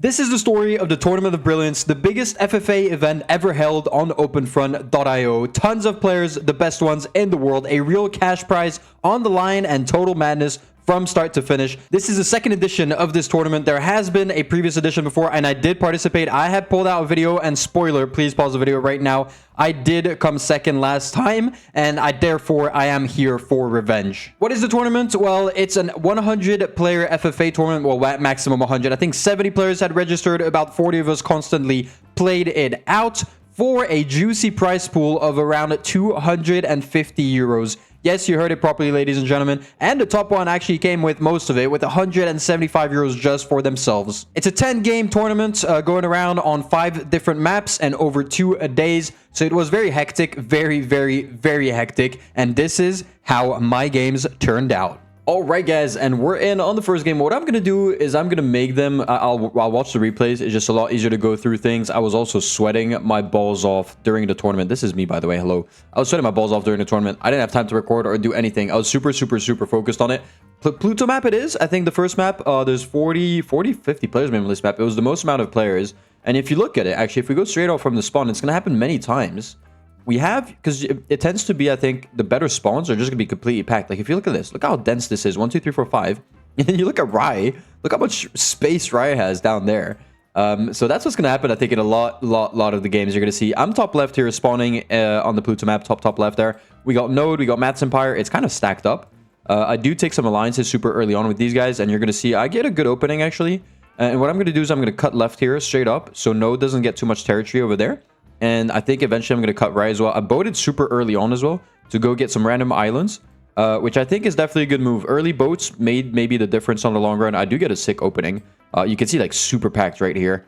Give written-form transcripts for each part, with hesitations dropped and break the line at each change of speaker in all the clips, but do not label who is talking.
This is the story of the Tournament of Brilliance, the biggest FFA event ever held on OpenFront.io. Tons of players, the best ones in the world, a real cash prize on the line, and total madness from start to finish. This is the second edition of this tournament. There has been a previous edition before, and I did participate. I had pulled out a video, and spoiler, please pause the video right now. I did come second last time, and therefore I am here for revenge. What is the tournament? Well, it's an 100-player FFA tournament. Well, maximum 100. I think 70 players had registered. About 40 of us constantly played it out for a juicy prize pool of around 250 euros. Yes, you heard it properly, ladies and gentlemen. And the top one actually came with most of it, with 175 euros just for themselves. It's a 10-game tournament going around on 5 different maps and over 2 days. So it was very hectic, very hectic. And this is how my games turned out. All right, guys, and we're in on the first game. What I'm going to do is I'm going to make them, I'll watch the replays. It's just a lot easier to go through things. I was also sweating my balls off during the tournament. This is me, by the way. Hello. I was sweating my balls off during the tournament. I didn't have time to record or do anything. I was super focused on it. Pluto map it is. I think the first map, there's 50 players maybe on this map. It was the most amount of players. And if you look at it, actually, if we go straight off from the spawn, it's going to happen many times. We have, because it tends to be, I think, the better spawns are just going to be completely packed. Like, if you look at this, look how dense this is. 1, 2, 3, 4, 5. And then you look at Rai. Look how much space Rai has down there. So that's what's going to happen, I think, in a lot of the games you're going to see. I'm top left here, spawning on the Pluto map, top left there. We got Node, we got Mats Empire. It's kind of stacked up. I do take some alliances super early on with these guys, and you're going to see I get a good opening, actually. And what I'm going to do is I'm going to cut left here, straight up, so Node doesn't get too much territory over there. And I think eventually I'm going to cut Rai as well. I boated super early on as well to go get some random islands, which I think is definitely a good move. Early boats made maybe the difference on the long run. I do get a sick opening. You can see like super packed right here.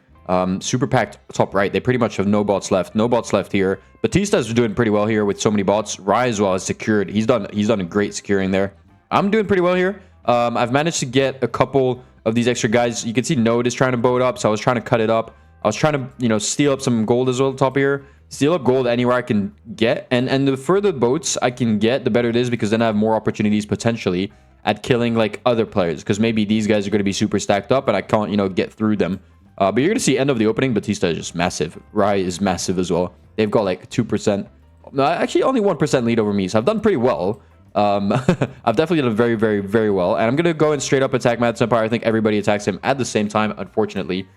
Super packed top right. They pretty much have no bots left. No bots left here. Batista's doing pretty well here with so many bots. Rai as well is secured. He's done a great securing there. I'm doing pretty well here. I've managed to get a couple of these extra guys. You can see Node is trying to boat up, so I was trying to cut it up. I was trying to, you know, steal up some gold as well top here. Steal up gold anywhere I can get. And the further boats I can get, the better it is, because then I have more opportunities potentially at killing like other players. Because maybe these guys are going to be super stacked up and I can't, you know, get through them. But you're going to see end of the opening. Batista is just massive. Rai is massive as well. They've got like 2%. No, actually only 1% lead over me. So I've done pretty well. I've definitely done very well. And I'm going to go and straight up attack Mats Empire. I think everybody attacks him at the same time, unfortunately.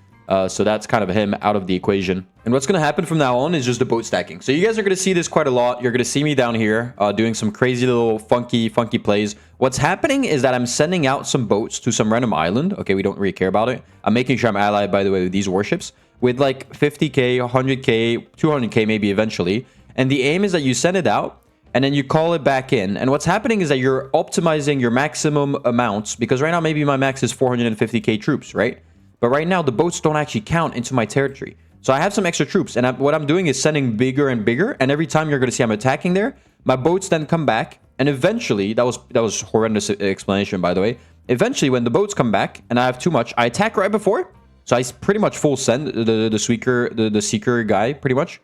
So that's kind of him out of the equation. And what's going to happen from now on is just the boat stacking. So you guys are going to see this quite a lot. You're going to see me down here doing some crazy little funky plays. What's happening is that I'm sending out some boats to some random island. Okay, we don't really care about it. I'm making sure I'm allied, by the way, with these warships with like 50k, 100k, 200k maybe eventually. And the aim is that you send it out and then you call it back in. And what's happening is that you're optimizing your maximum amounts, because right now maybe my max is 450k troops, right? But right now, the boats don't actually count into my territory. So I have some extra troops. And what I'm doing is sending bigger and bigger. And every time you're going to see I'm attacking there, my boats then come back. And eventually, that was horrendous explanation, by the way. Eventually, when the boats come back and I have too much, I attack right before. So I pretty much full send the Seeker guy, pretty much.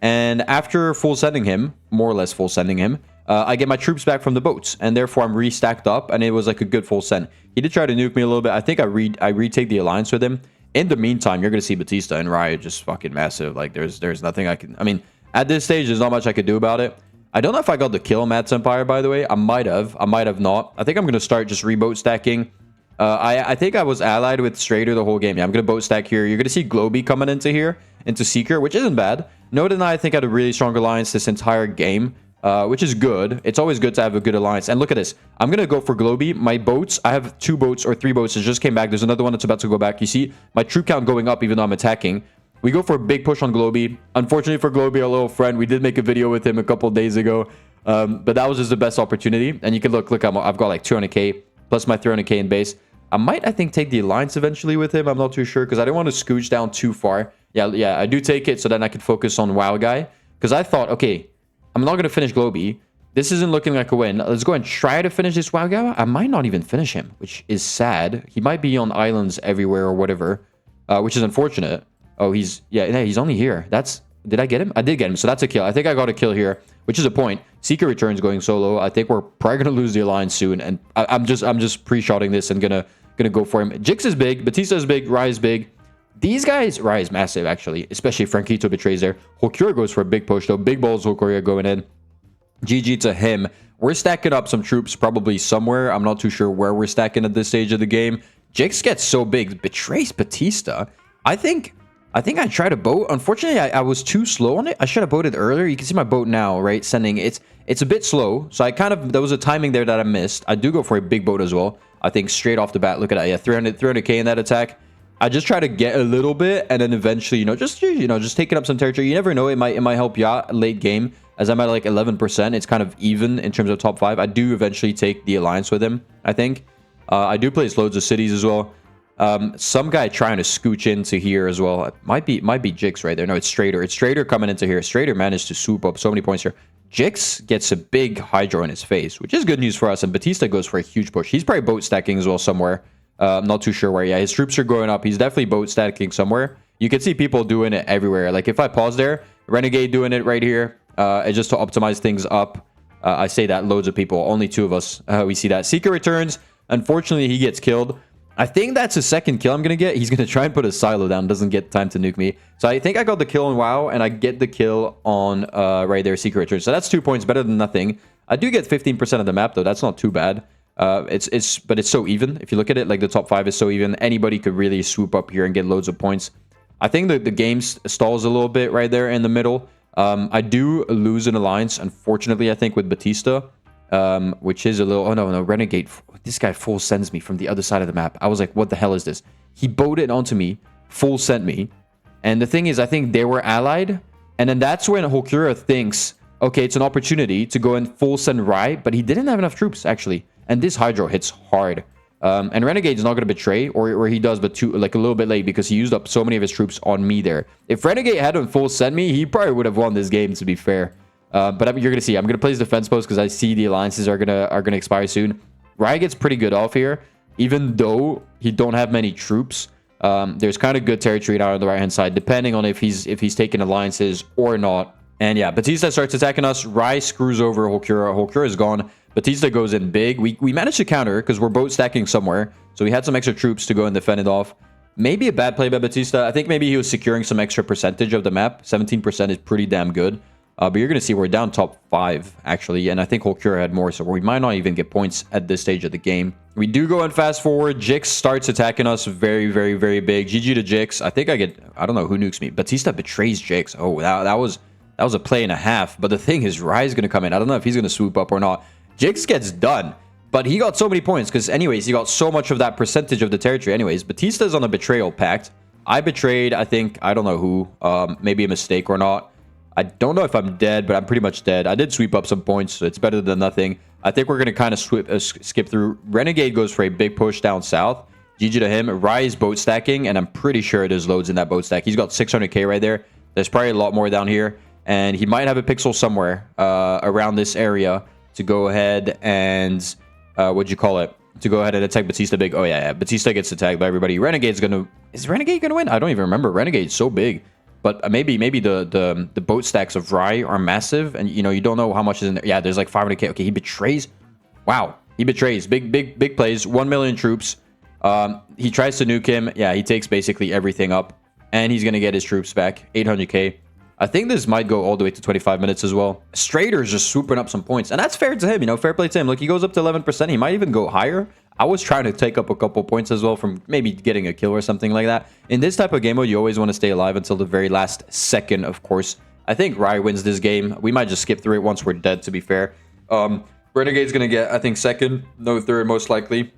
And after full sending him, more or less full sending him, I get my troops back from the boats, and therefore I'm restacked up, and it was like a good full send. He did try to nuke me a little bit. I think I retake the alliance with him. In the meantime, you're gonna see Batista and Rai just fucking massive. Like there's nothing I can. I mean, at this stage, there's not much I could do about it. I don't know if I got the kill on Mats Empire, by the way. I might have not. I think I'm gonna start just reboat stacking. I think I was allied with Strader the whole game. Yeah, I'm gonna boat stack here. You're gonna see Globy coming into here, into Seeker, which isn't bad. Node and I think had a really strong alliance this entire game. Which is good. It's always good to have a good alliance. And look at this. I'm going to go for Globy. My boats, I have 2 boats or 3 boats that just came back. There's another one that's about to go back. You see my troop count going up even though I'm attacking. We go for a big push on Globy. Unfortunately for Globy, our little friend, we did make a video with him a couple days ago. But that was just the best opportunity. And you can look, I've got like 200k plus my 300k in base. I might, I think, take the alliance eventually with him. I'm not too sure because I don't want to scooch down too far. Yeah, I do take it so then I can focus on WoW guy. Because I thought, okay, I'm not going to finish Globy. This isn't looking like a win. Let's go and try to finish this WoW guy. I might not even finish him, which is sad. He might be on islands everywhere or whatever, which is unfortunate. Oh, he's only here. Did I get him? I did get him, so that's a kill. I think I got a kill here, which is a point. Seeker returns going solo. I think we're probably going to lose the alliance soon, and I'm just pre-shotting this and gonna go for him. Jix is big. Batista is big. Rai is big. These guys, Rai is massive, actually, especially Frankito betrays there. Hokura goes for a big push, though. Big balls, Hokura going in. GG to him. We're stacking up some troops probably somewhere. I'm not too sure where we're stacking at this stage of the game. Jix gets so big. Betrays Batista. I think I tried a boat. Unfortunately, I was too slow on it. I should have boated earlier. You can see my boat now, right? Sending it's a bit slow. So I kind of, there was a timing there that I missed. I do go for a big boat as well. I think straight off the bat, look at that. Yeah, 300k in that attack. I just try to get a little bit and then eventually, just taking up some territory. You never know, it might help you out late game. As I'm at like 11%, it's kind of even in terms of top 5. I do eventually take the alliance with him, I think. I do place loads of cities as well. Some guy trying to scooch into here as well. It might be Jix right there. No, it's Strader. It's Strader coming into here. Strader managed to swoop up so many points here. Jix gets a big hydro in his face, which is good news for us. And Batista goes for a huge push. He's probably boat stacking as well somewhere. I'm not too sure where. Yeah, his troops are going up. He's definitely boat stacking somewhere. You can see people doing it everywhere. Like if I pause there, Renegade doing it right here. It's just to optimize things up. I say that loads of people. Only 2 of us. We see that. Seeker returns. Unfortunately, he gets killed. I think that's a second kill I'm going to get. He's going to try and put a silo down. Doesn't get time to nuke me. So I think I got the kill on WoW, and I get the kill on right there, Seeker returns. So that's 2 points, better than nothing. I do get 15% of the map, though. That's not too bad. But it's so even. If you look at it, like the top 5 is so even. Anybody could really swoop up here and get loads of points. I think the game stalls a little bit right there in the middle. I do lose an alliance, unfortunately, I think, with Batista, which is a little... Oh, no, Renegade. This guy full sends me from the other side of the map. I was like, what the hell is this? He boated onto me, full sent me. And the thing is, I think they were allied. And then that's when Hokura thinks, okay, it's an opportunity to go and full send Rai, but he didn't have enough troops, actually. And this Hydro hits hard. And Renegade's not going to betray, or he does, but like a little bit late because he used up so many of his troops on me there. If Renegade hadn't full send me, he probably would have won this game, to be fair. But you're going to see. I'm going to play his defense post because I see the alliances are gonna expire soon. Rai gets pretty good off here, even though he don't have many troops. There's kind of good territory now on the right-hand side, depending on if he's taking alliances or not. And yeah, Batista starts attacking us. Rai screws over Hokura. Hokura is gone. Batista goes in big. We managed to counter because we're boat stacking somewhere. So we had some extra troops to go and defend it off. Maybe a bad play by Batista. I think maybe he was securing some extra percentage of the map. 17% is pretty damn good. But you're going to see we're down top 5, actually. And I think Hokura had more, so we might not even get points at this stage of the game. We do go and fast forward. Jix starts attacking us very, very, very big. GG to Jix. I think I don't know who nukes me. Batista betrays Jix. Oh, that was a play and a half. But the thing is, Rai's going to come in. I don't know if he's going to swoop up or not. Jix gets done. But he got so many points because anyways, he got so much of that percentage of the territory anyways. Batista's on a betrayal pact. I betrayed, I think, I don't know who. Maybe a mistake or not. I don't know if I'm dead, but I'm pretty much dead. I did sweep up some points, so it's better than nothing. I think we're going to kind of skip through. Renegade goes for a big push down south. GG to him. Rai is boat stacking, and I'm pretty sure there's loads in that boat stack. He's got 600k right there. There's probably a lot more down here. And he might have a pixel somewhere around this area to go ahead and... what'd you call it? To go ahead and attack Batista big. Oh, yeah. Batista gets attacked by everybody. Renegade's going to... Is Renegade going to win? I don't even remember. Renegade's so big. But maybe the boat stacks of Rai are massive, and you don't know how much is in there. Yeah, there's like 500k. Okay, he betrays. Wow, he betrays. Big plays. 1 million troops. He tries to nuke him. Yeah, he takes basically everything up, and he's gonna get his troops back. 800k. I think this might go all the way to 25 minutes as well. Strader's just swooping up some points, and that's fair to him. Fair play to him. Look, he goes up to 11%. He might even go higher. I was trying to take up a couple points as well from maybe getting a kill or something like that. In this type of game mode, you always want to stay alive until the very last second, of course. I think Rai wins this game. We might just skip through it once we're dead, to be fair. Renegade's going to get, I think, second. No third, most likely.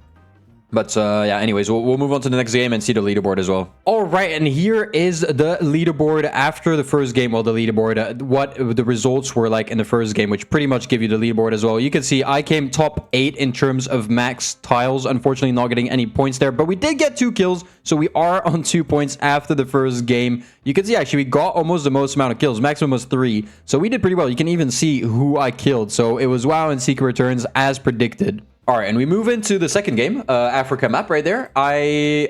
But yeah, anyways, we'll move on to the next game and see the leaderboard as well. All right, and here is the leaderboard after the first game. Well, the leaderboard, what the results were like in the first game, which pretty much give you the leaderboard as well. You can see I came top 8 in terms of max tiles. Unfortunately, not getting any points there, but we did get 2 kills, so we are on 2 points after the first game. You can see, actually, we got almost the most amount of kills. Maximum was 3, so we did pretty well. You can even see who I killed. So it was WoW and Seeker Returns as predicted. All right, and we move into the second game, Africa map right there.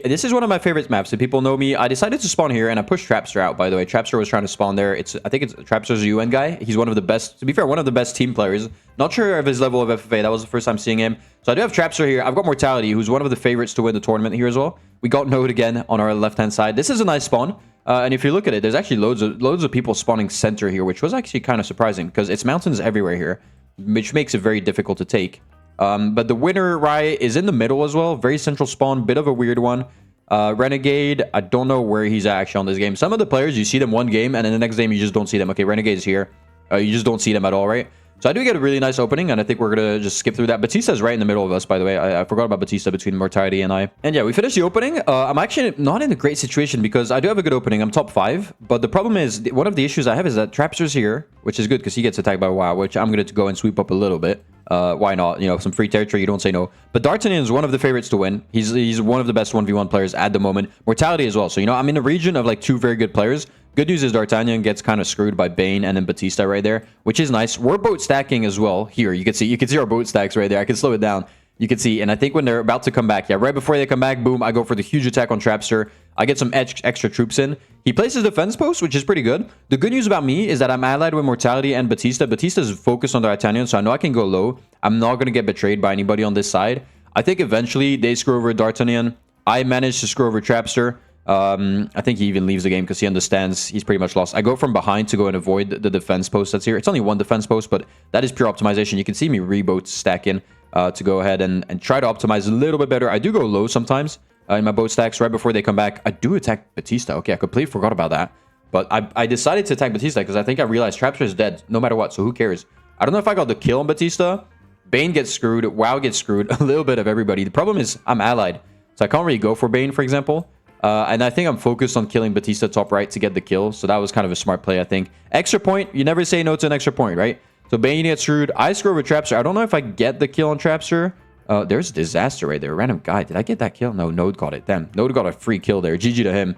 This is one of my favorite maps. If people know me, I decided to spawn here, and I pushed Trapster out, by the way. Trapster was trying to spawn there. I think it's Trapster's a UN guy. He's one of the best, to be fair, one of the best team players. Not sure of his level of FFA. That was the first time seeing him. So I do have Trapster here. I've got Mortality, who's one of the favorites to win the tournament here as well. We got Node again on our left-hand side. This is a nice spawn. And if you look at it, there's actually loads of people spawning center here, which was actually kind of surprising, because it's mountains everywhere here, which makes it very difficult to take. But the winner, Rai, is in the middle as well. Very central spawn, bit of a weird one. Renegade, I don't know where he's at actually on this game. Some of the players, you see them one game, and then the next game, you just don't see them. Okay, Renegade is here. You just don't see them at all, right? So I do get a really nice opening, and I think we're going to just skip through that. Batista's right in the middle of us, by the way. I forgot about Batista between Mortality and I. And yeah, we finished the opening. I'm actually not in a great situation because I do have a good opening. I'm top 5. But the problem is, one of the issues I have is that Trapster's here, which is good because he gets attacked by WoW, which I'm going to go and sweep up a little bit. Why not? You know, some free territory, you don't say no. But D'Artagnan is one of the favorites to win. He's one of the best 1v1 players at the moment. Mortality as well. So, you know, I'm in a region of like 2 very good players. Good news is D'Artagnan gets kind of screwed by Bane and then Batista right there, which is nice. We're boat stacking as well here. You can see our boat stacks right there. I can slow it down. You can see, and I think when they're about to come back, yeah, right before they come back, boom, I go for the huge attack on Trapster. I get some extra troops in. He places defense post, which is pretty good. The good news about me is that I'm allied with Mortality and Batista. Batista's focused on D'Artagnan, so I know I can go low. I'm not going to get betrayed by anybody on this side. I think eventually they screw over D'Artagnan. I managed to screw over Trapster. I think he even leaves the game because he understands he's pretty much lost. I go from behind to go and avoid the defense post that's here. It's only one defense post, but that is pure optimization. You can see me reboat stacking to go ahead and try to optimize a little bit better. I do go low sometimes in my boat stacks right before they come back. I do attack Batista. Okay, I completely forgot about that. But I decided to attack Batista because I think I realized Trapster is dead no matter what, so who cares? I don't know if I got the kill on Batista. Bane gets screwed. WoW gets screwed. A little bit of everybody. The problem is I'm allied, so I can't really go for Bane, for example. And I think I'm focused on killing Batista top right to get the kill. So that was kind of a smart play, I think. Extra point. You never say no to an extra point, right? So Bane gets screwed. I screw over Trapster. I don't know if I get the kill on Trapster. There's a disaster right there. Random guy. Did I get that kill? No, Node got it. Damn. Node got a free kill there. GG to him.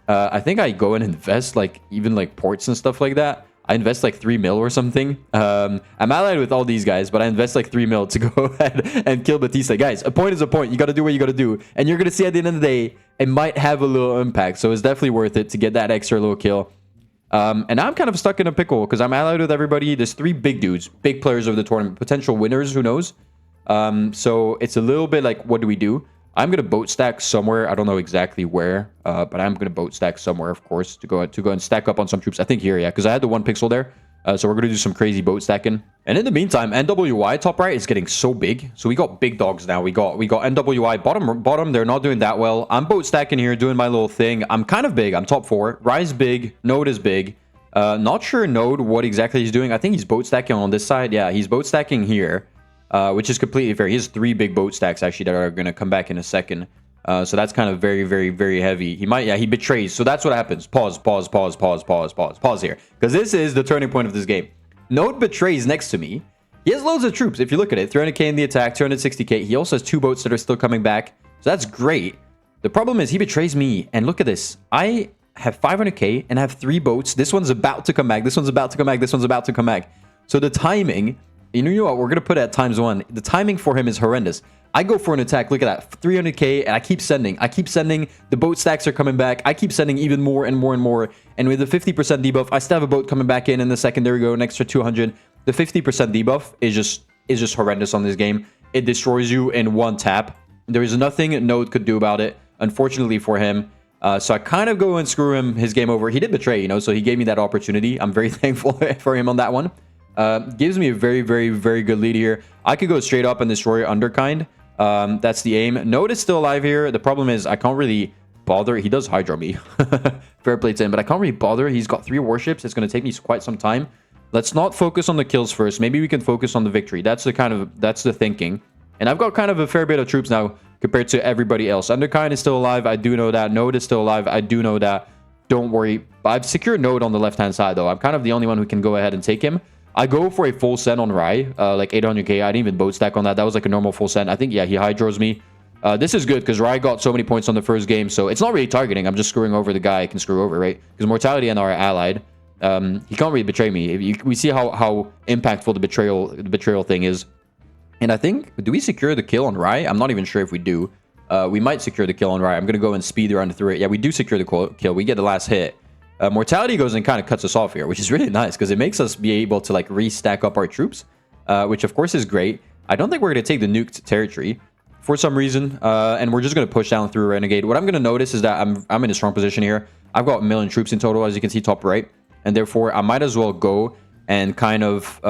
I think I go and invest like even like ports and stuff like that. I invest like 3 mil or something. I'm allied with all these guys, but I invest like 3 mil to go ahead and kill Batista. Guys, a point is a point. You got to do what you got to do. And you're going to see at the end of the day, it might have a little impact. So it's definitely worth it to get that extra little kill. And I'm kind of stuck in a pickle because I'm allied with everybody. There's 3 big dudes, big players of the tournament, potential winners, who knows? So it's a little bit like, what do we do? I'm going to boat stack somewhere. I don't know exactly where, but I'm going to boat stack somewhere, of course, to go and stack up on some troops. I think here, yeah, because I had the 1 pixel there. So we're going to do some crazy boat stacking. And in the meantime, NWI top right is getting so big. So we got big dogs now. We got NWI bottom. They're not doing that well. I'm boat stacking here, doing my little thing. I'm kind of big. I'm top 4. Rise big. Node is big. Not sure Node what exactly he's doing. I think he's boat stacking on this side. Yeah, he's boat stacking here. Which is completely fair. He has 3 big boat stacks, actually, that are going to come back in a second. So that's kind of very, very, very heavy. He might, yeah, he betrays. So that's what happens. Pause here. Because this is the turning point of this game. Node betrays next to me. He has loads of troops. If you look at it, 300k in the attack, 260k. He also has 2 boats that are still coming back. So that's great. The problem is he betrays me. And look at this. I have 500k and I have 3 boats. This one's about to come back. This one's about to come back. This one's about to come back. So the timing... You know what? We're going to put it at ×1. The timing for him is horrendous. I go for an attack. Look at that. 300k, and I keep sending. The boat stacks are coming back. I keep sending even more and more and more. And with the 50% debuff, I still have a boat coming back in the second. There we go, an extra 200. The 50% debuff is just horrendous on this game. It destroys you in 1 tap. There is nothing Node could do about it, unfortunately for him. So I kind of go and screw him. His game over. He did betray, you know, so he gave me that opportunity. I'm very thankful for him on that one. Gives me a very, very, very good lead here. I could go straight up and destroy Underkind. That's the aim. Node is still alive here. The problem is I can't really bother. He does Hydra me. Fair play to him, but I can't really bother. He's got 3 warships. It's going to take me quite some time. Let's not focus on the kills first. Maybe we can focus on the victory. That's the thinking. And I've got kind of a fair bit of troops now compared to everybody else. Underkind is still alive. I do know that. Node is still alive. I do know that. Don't worry. I've secured Node on the left-hand side, though. I'm kind of the only one who can go ahead and take him. I go for a full send on Rai, like 800k. I didn't even boat stack on that. That was like a normal full send. I think, yeah, he hydros me. This is good because Rai got so many points on the first game, so it's not really targeting. I'm just screwing over the guy I can screw over, right? Because Mortality and I are allied. He can't really betray me. We see how impactful the betrayal thing is. And I think, do we secure the kill on Rai? I'm not even sure if we do. We might secure the kill on Rai. I'm going to go and speed run through it. Yeah, we do secure the kill. We get the last hit. Mortality goes and kind of cuts us off here, which is really nice because it makes us be able to like restack up our troops, which of course is great. I don't think we're going to take the nuked territory for some reason, and we're just going to push down through Renegade. What I'm going to notice is that I'm in a strong position here. I've got 1 million troops in total, as you can see top right, and therefore I might as well go and kind of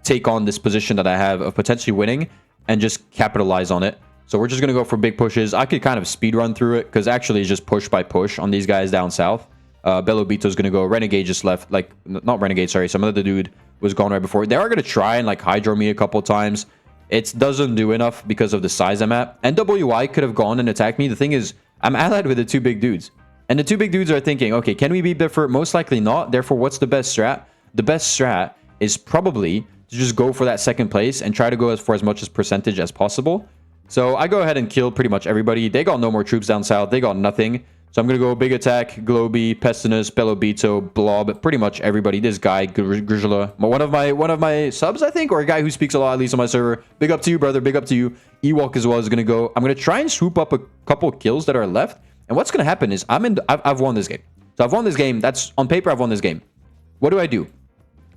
take on this position that I have of potentially winning and just capitalize on it. So we're just going to go for big pushes. I could kind of speed run through it because actually it's just push by push on these guys down south. Belobito is going to go. Renegade just left. Like, not Renegade, sorry. Some other dude was gone right before. They are going to try and like hydro me a couple times. It doesn't do enough because of the size I'm at. NWI could have gone and attacked me. The thing is, I'm allied with the 2 big dudes. And the 2 big dudes are thinking, okay, can we beat Biffert? Most likely not. Therefore, what's the best strat? The best strat is probably to just go for that second place and try to go for as much as percentage as possible. So I go ahead and kill pretty much everybody. They got no more troops down south. They got nothing. So I'm going to go big attack, Globy, Pestinus, Belobito, Blob, pretty much everybody. This guy, Grizula, one of my subs, I think, or a guy who speaks a lot, at least on my server. Big up to you, brother. Big up to you. Ewok as well is going to go. I'm going to try and swoop up a couple kills that are left. And what's going to happen is I've won this game. So I've won this game. That's on paper. I've won this game. What do?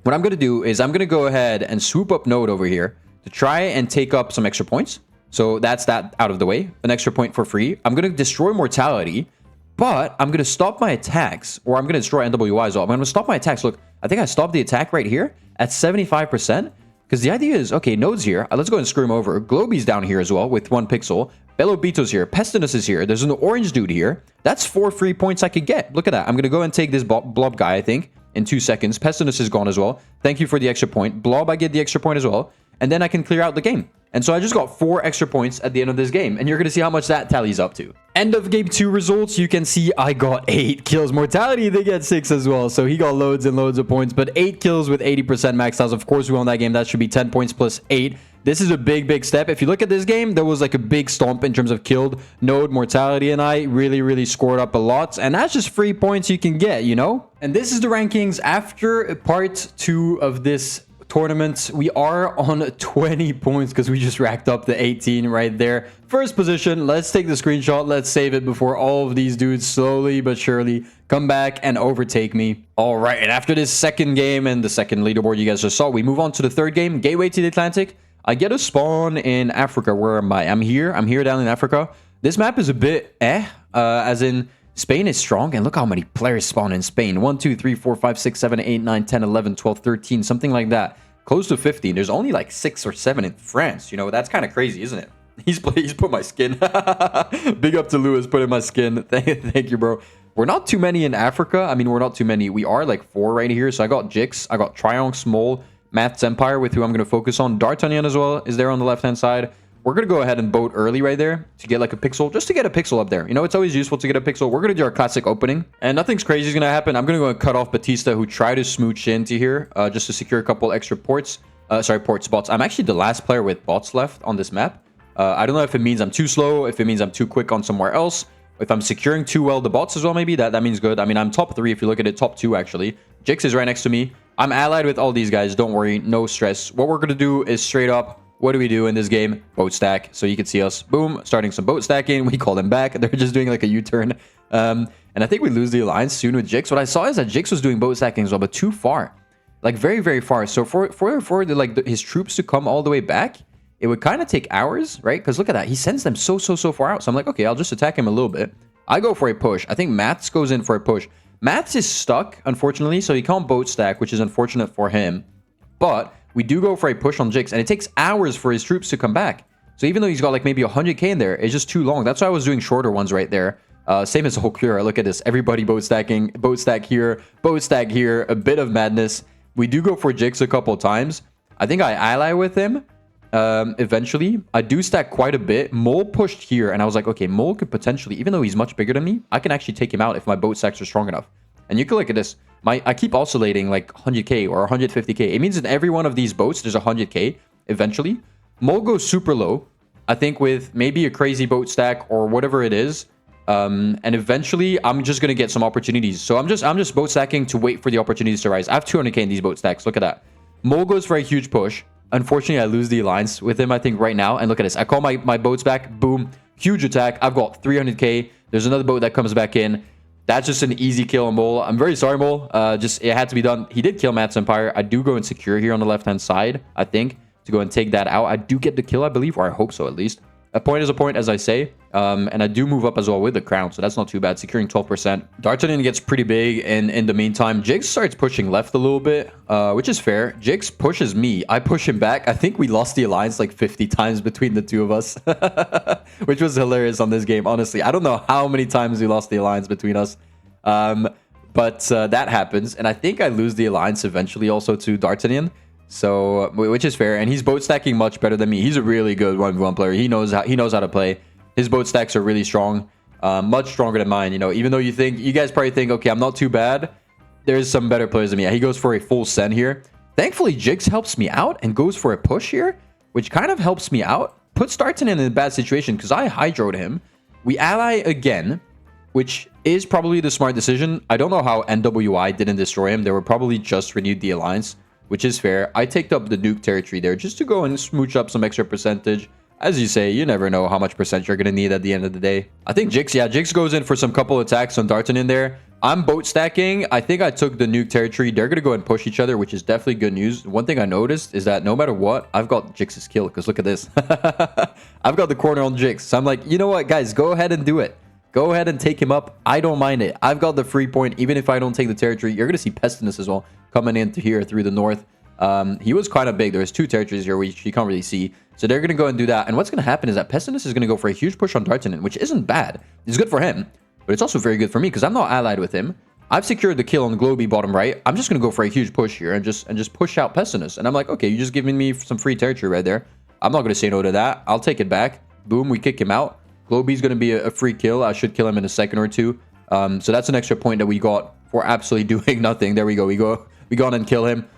What I'm going to do is I'm going to go ahead and swoop up Node over here to try and take up some extra points. So that's that out of the way. An extra point for free. I'm going to destroy Mortality, but I'm going to stop my attacks, or I'm going to destroy NWI as well. I'm going to stop my attacks. Look, I think I stopped the attack right here at 75%. Because the idea is, okay, Node's here. Let's go and screw him over. Globy's down here as well with 1 pixel. Belobito's here. Pestinus is here. There's an orange dude here. That's 4 free points I could get. Look at that. I'm going to go and take this blob guy, I think, in 2 seconds. Pestinus is gone as well. Thank you for the extra point. Blob, I get the extra point as well. And then I can clear out the game. And so I just got 4 extra points at the end of this game. And you're going to see how much that tallies up to. End of game 2 results. You can see I got 8 kills. Mortality, they get 6 as well. So he got loads and loads of points. But 8 kills with 80% max outs. Of course, we won that game. That should be 10 points plus 8. This is a big step. If you look at this game, there was like a big stomp in terms of killed. Node, Mortality, and I really scored up a lot. And that's just free points you can get, you know? And this is the rankings after part 2 of this tournament. We are on 20 points because we just racked up the 18 right there. First position. Let's take the screenshot. Let's save it before all of these dudes slowly but surely come back and overtake me. All right, and after this second game and the second leaderboard you guys just saw, we move on to the third game, Gateway to the Atlantic. I get a spawn in Africa. Where am I? I'm here down in Africa. This map is a bit as in Spain is strong, and look how many players spawn in Spain. 1, 2, 3, 4, 5, 6, 7, 8, 9, 10, 11, 12, 13, something like that. Close to 15. There's only like 6 or 7 in France. You know, that's kind of crazy, isn't it? He's put my skin. Big up to Lewis putting my skin. Thank you, bro. We're not too many in Africa. I mean, we're not too many. We are like 4 right here. So I got Jix. I got Triumph, Small, Maths Empire, with who I'm going to focus on. D'Artagnan as well is there on the left-hand side. We're going to go ahead and boat early right there to get like a pixel, just to get a pixel up there. You know, it's always useful to get a pixel. We're going to do our classic opening, and nothing's crazy is going to happen. I'm going to go and cut off Batista, who tried to smooch into here just to secure a couple extra ports. Bots. I'm actually the last player with bots left on this map. I don't know if it means I'm too slow, if it means I'm too quick on somewhere else, if I'm securing too well the bots as well, maybe. That means good. I mean, I'm top 3 if you look at it, top 2 actually. Jix is right next to me. I'm allied with all these guys. Don't worry, no stress. What we're going to do is straight up, what do we do in this game? Boat stack. So you can see us, boom, starting some boat stacking. We call them back. They're just doing like a U-turn. And I think we lose the alliance soon with Jix. What I saw is that Jix was doing boat stacking as well, but too far. Like very far. So for his troops to come all the way back, it would kind of take hours, right? Because look at that. He sends them so far out. So I'm like, okay, I'll just attack him a little bit. I go for a push. I think Maths goes in for a push. Maths is stuck, unfortunately, so he can't boat stack, which is unfortunate for him. But we do go for a push on Jix, and it takes hours for his troops to come back. So even though he's got like maybe 100k in there, it's just too long. That's why I was doing shorter ones right there. Same as Hokura. Look at this. Everybody boat stacking. Boat stack here. Boat stack here. A bit of madness. We do go for Jix a couple times. I think I ally with him. Eventually, I do stack quite a bit. Mole pushed here, and I was like, okay, Mole could potentially, even though he's much bigger than me, I can actually take him out if my boat stacks are strong enough. And you can look at this. I keep oscillating like 100k or 150k. It means in every one of these boats, there's 100k eventually. Mole goes super low, I think, with maybe a crazy boat stack or whatever it is. And eventually, I'm just going to get some opportunities. So I'm just boat stacking to wait for the opportunities to rise. I have 200k in these boat stacks. Look at that. Mole goes for a huge push. Unfortunately, I lose the alliance with him, I think, right now. And look at this. I call my boats back. Boom. Huge attack. I've got 300k. There's another boat that comes back in. That's just an easy kill on Mole. I'm very sorry, Mole. Just, it had to be done. He did kill Matt's Empire. I do go and secure here on the left-hand side, I think, to go and take that out. I do get the kill, I believe, or I hope so, at least. A point is a point, as I say. And I do move up as well with the crown, so that's not too bad. Securing 12%. D'Artagnan gets pretty big in the meantime. Jigs starts pushing left a little bit, which is fair. Jigs pushes me. I push him back. I think we lost the alliance like 50 times between the two of us, which was hilarious on this game, honestly. I don't know how many times we lost the alliance between us, but that happens. And I think I lose the alliance eventually also to D'Artagnan. So, which is fair, and he's boat stacking much better than me. He's a really good 1v1 player. He knows how to play. His boat stacks are really strong, much stronger than mine. You know, even though you guys probably think, okay, I'm not too bad. There's some better players than me. He goes for a full send here. Thankfully, Jigs helps me out and goes for a push here, which kind of helps me out. Puts D'Artagnan in a bad situation because I hydroed him. We ally again, which is probably the smart decision. I don't know how NWI didn't destroy him. They were probably just renewed the alliance, which is fair. I taked up the nuke territory there just to go and smooch up some extra percentage. As you say, you never know how much percent you're going to need at the end of the day. I think Jigs, yeah, Jigs goes in for some couple attacks on D'Artagnan there. I'm boat stacking. I think I took the nuke territory. They're going to go and push each other, which is definitely good news. One thing I noticed is that no matter what, I've got Jigs' kill, because look at this. I've got the corner on Jigs. So I'm like, you know what, guys, go ahead and do it. Go ahead and take him up. I don't mind it. I've got the free point. Even if I don't take the territory, you're going to see Pestinus as well coming in here through the north. He was kind of big. There's two territories here which you can't really see. So they're going to go and do that. And what's going to happen is that Pestinus is going to go for a huge push on D'Artagnan, which isn't bad. It's good for him, but it's also very good for me because I'm not allied with him. I've secured the kill on Globy bottom right. I'm just going to go for a huge push here and just push out Pestinus. And I'm like, okay, you're just giving me some free territory right there. I'm not going to say no to that. I'll take it back. Boom, we kick him out. Globy's going to be a free kill. I should kill him in a second or two. So that's an extra point that we got for absolutely doing nothing. There we go. We go on and kill him.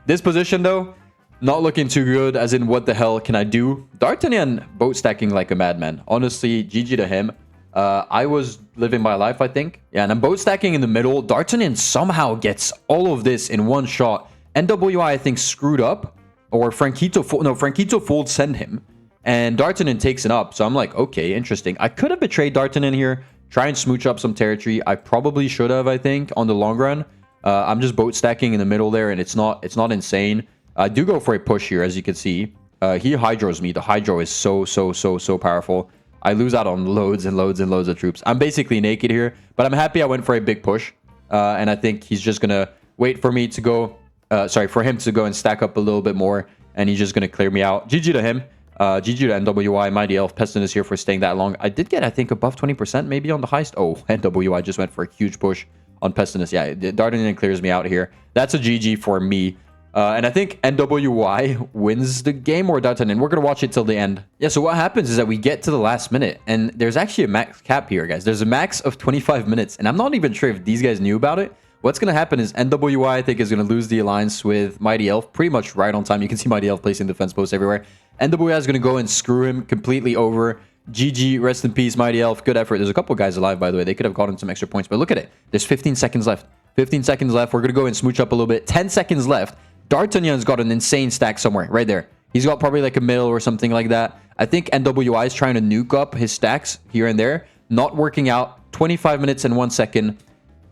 This position, though, not looking too good, as in what the hell can I do? D'Artagnan boat stacking like a madman. Honestly, GG to him. I was living my life, I think. Yeah, and I'm boat stacking in the middle. D'Artagnan somehow gets all of this in one shot. NWI, I think, screwed up. Or Franquito full send him. And D'Artagnan takes it up. So I'm like, okay, interesting. I could have betrayed D'Artagnan here. Try and smooch up some territory. I probably should have, I think, on the long run. I'm just boat stacking in the middle there, and it's not insane. I do go for a push here, as you can see. He hydros me. The hydro is so powerful. I lose out on loads and loads and loads of troops. I'm basically naked here, but I'm happy I went for a big push. And I think he's just gonna wait for me to go. For him to go and stack up a little bit more, and he's just gonna clear me out. GG to him. GG to NWI. Mighty Elf. Pestinus here for staying that long. I did get, I think, above 20% maybe on the heist. Oh, NWI just went for a huge push on Pestinus. Yeah, D'Artagnan clears me out here. That's a GG for me. And I think NWI wins the game, or D'Artagnan. We're going to watch it till the end. Yeah, so what happens is that we get to the last minute, and there's actually a max cap here, guys. There's a max of 25 minutes, and I'm not even sure if these guys knew about it. What's going to happen is NWI, I think, is going to lose the alliance with Mighty Elf pretty much right on time. You can see Mighty Elf placing defense posts everywhere. NWI is going to go and screw him completely over. GG, rest in peace, Mighty Elf. Good effort. There's a couple guys alive, by the way. They could have gotten some extra points, but look at it. There's 15 seconds left. 15 seconds left. We're going to go and smooch up a little bit. 10 seconds left. D'Artagnan's got an insane stack somewhere, right there. He's got probably like a mill or something like that. I think NWI is trying to nuke up his stacks here and there. Not working out. 25 minutes and 1 second.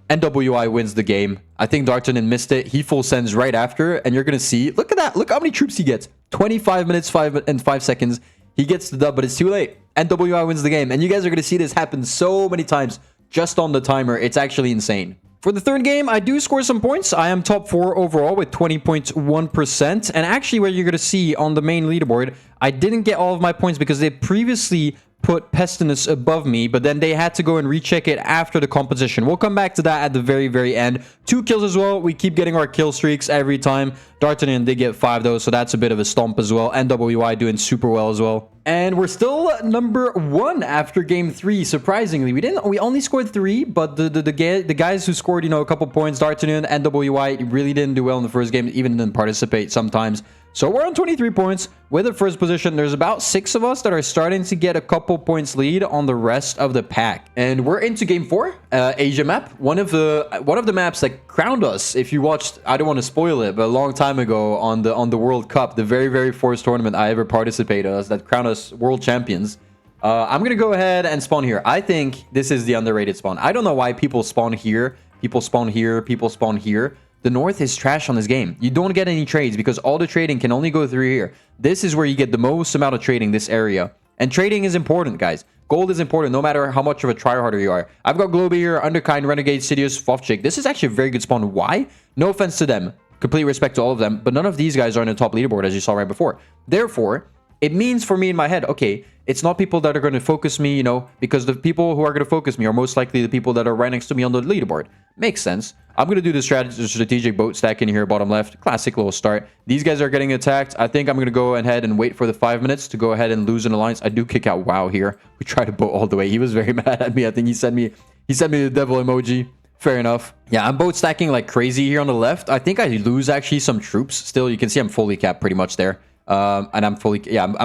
NWI wins the game. I think D'Artagnan missed it. He full sends right after, and you're going to see. Look at that. Look how many troops he gets. 25 minutes, 5 seconds. He gets the dub, but it's too late. NWI wins the game, and you guys are going to see this happen so many times just on the timer. It's actually insane. For the third game, I do score some points. I am top 4 overall with 20.1%. And actually, what you're going to see on the main leaderboard, I didn't get all of my points because they previously put Pestinus above me, but then they had to go and recheck it after the composition. We'll come back to that at the very, very end. 2 kills as well. We keep getting our kill streaks every time. D'Artagnan did get 5 though, so that's a bit of a stomp as well. NWI doing super well as well. And we're still number 1 after game 3. Surprisingly, we only scored 3, but the guys who scored, you know, a couple points, D'Artagnan and WY, really didn't do well in the first game, even didn't participate sometimes. So we're on 23 points with the first position. There's about 6 of us that are starting to get a couple points lead on the rest of the pack. And we're into game 4, Asia map. One of the maps that crowned us, if you watched, I don't want to spoil it, but a long time ago on the World Cup, the very first tournament I ever participated in, that crowned us world champions. I'm going to go ahead and spawn here. I think this is the underrated spawn. I don't know why people spawn here, people spawn here, people spawn here. The North is trash on this game. You don't get any trades because all the trading can only go through here. This is where you get the most amount of trading, this area. And trading is important, guys. Gold is important no matter how much of a tryharder you are. I've got Globy here, Underkind, Renegade, Sidious, Fofchik. This is actually a very good spawn. Why? No offense to them. Complete respect to all of them. But none of these guys are on the top leaderboard, as you saw right before. Therefore, it means for me in my head, okay, it's not people that are going to focus me, you know, because the people who are going to focus me are most likely the people that are right next to me on the leaderboard. Makes sense. I'm going to do the strategic boat stack in here, bottom left. Classic little start. These guys are getting attacked. I think I'm going to go ahead and wait for the 5 minutes to go ahead and lose an alliance. I do kick out WoW here. We tried to boat all the way. He was very mad at me. I think he sent me the devil emoji. Fair enough. Yeah, I'm boat stacking like crazy here on the left. I think I lose actually some troops. Still, you can see I'm fully capped pretty much there. And I'm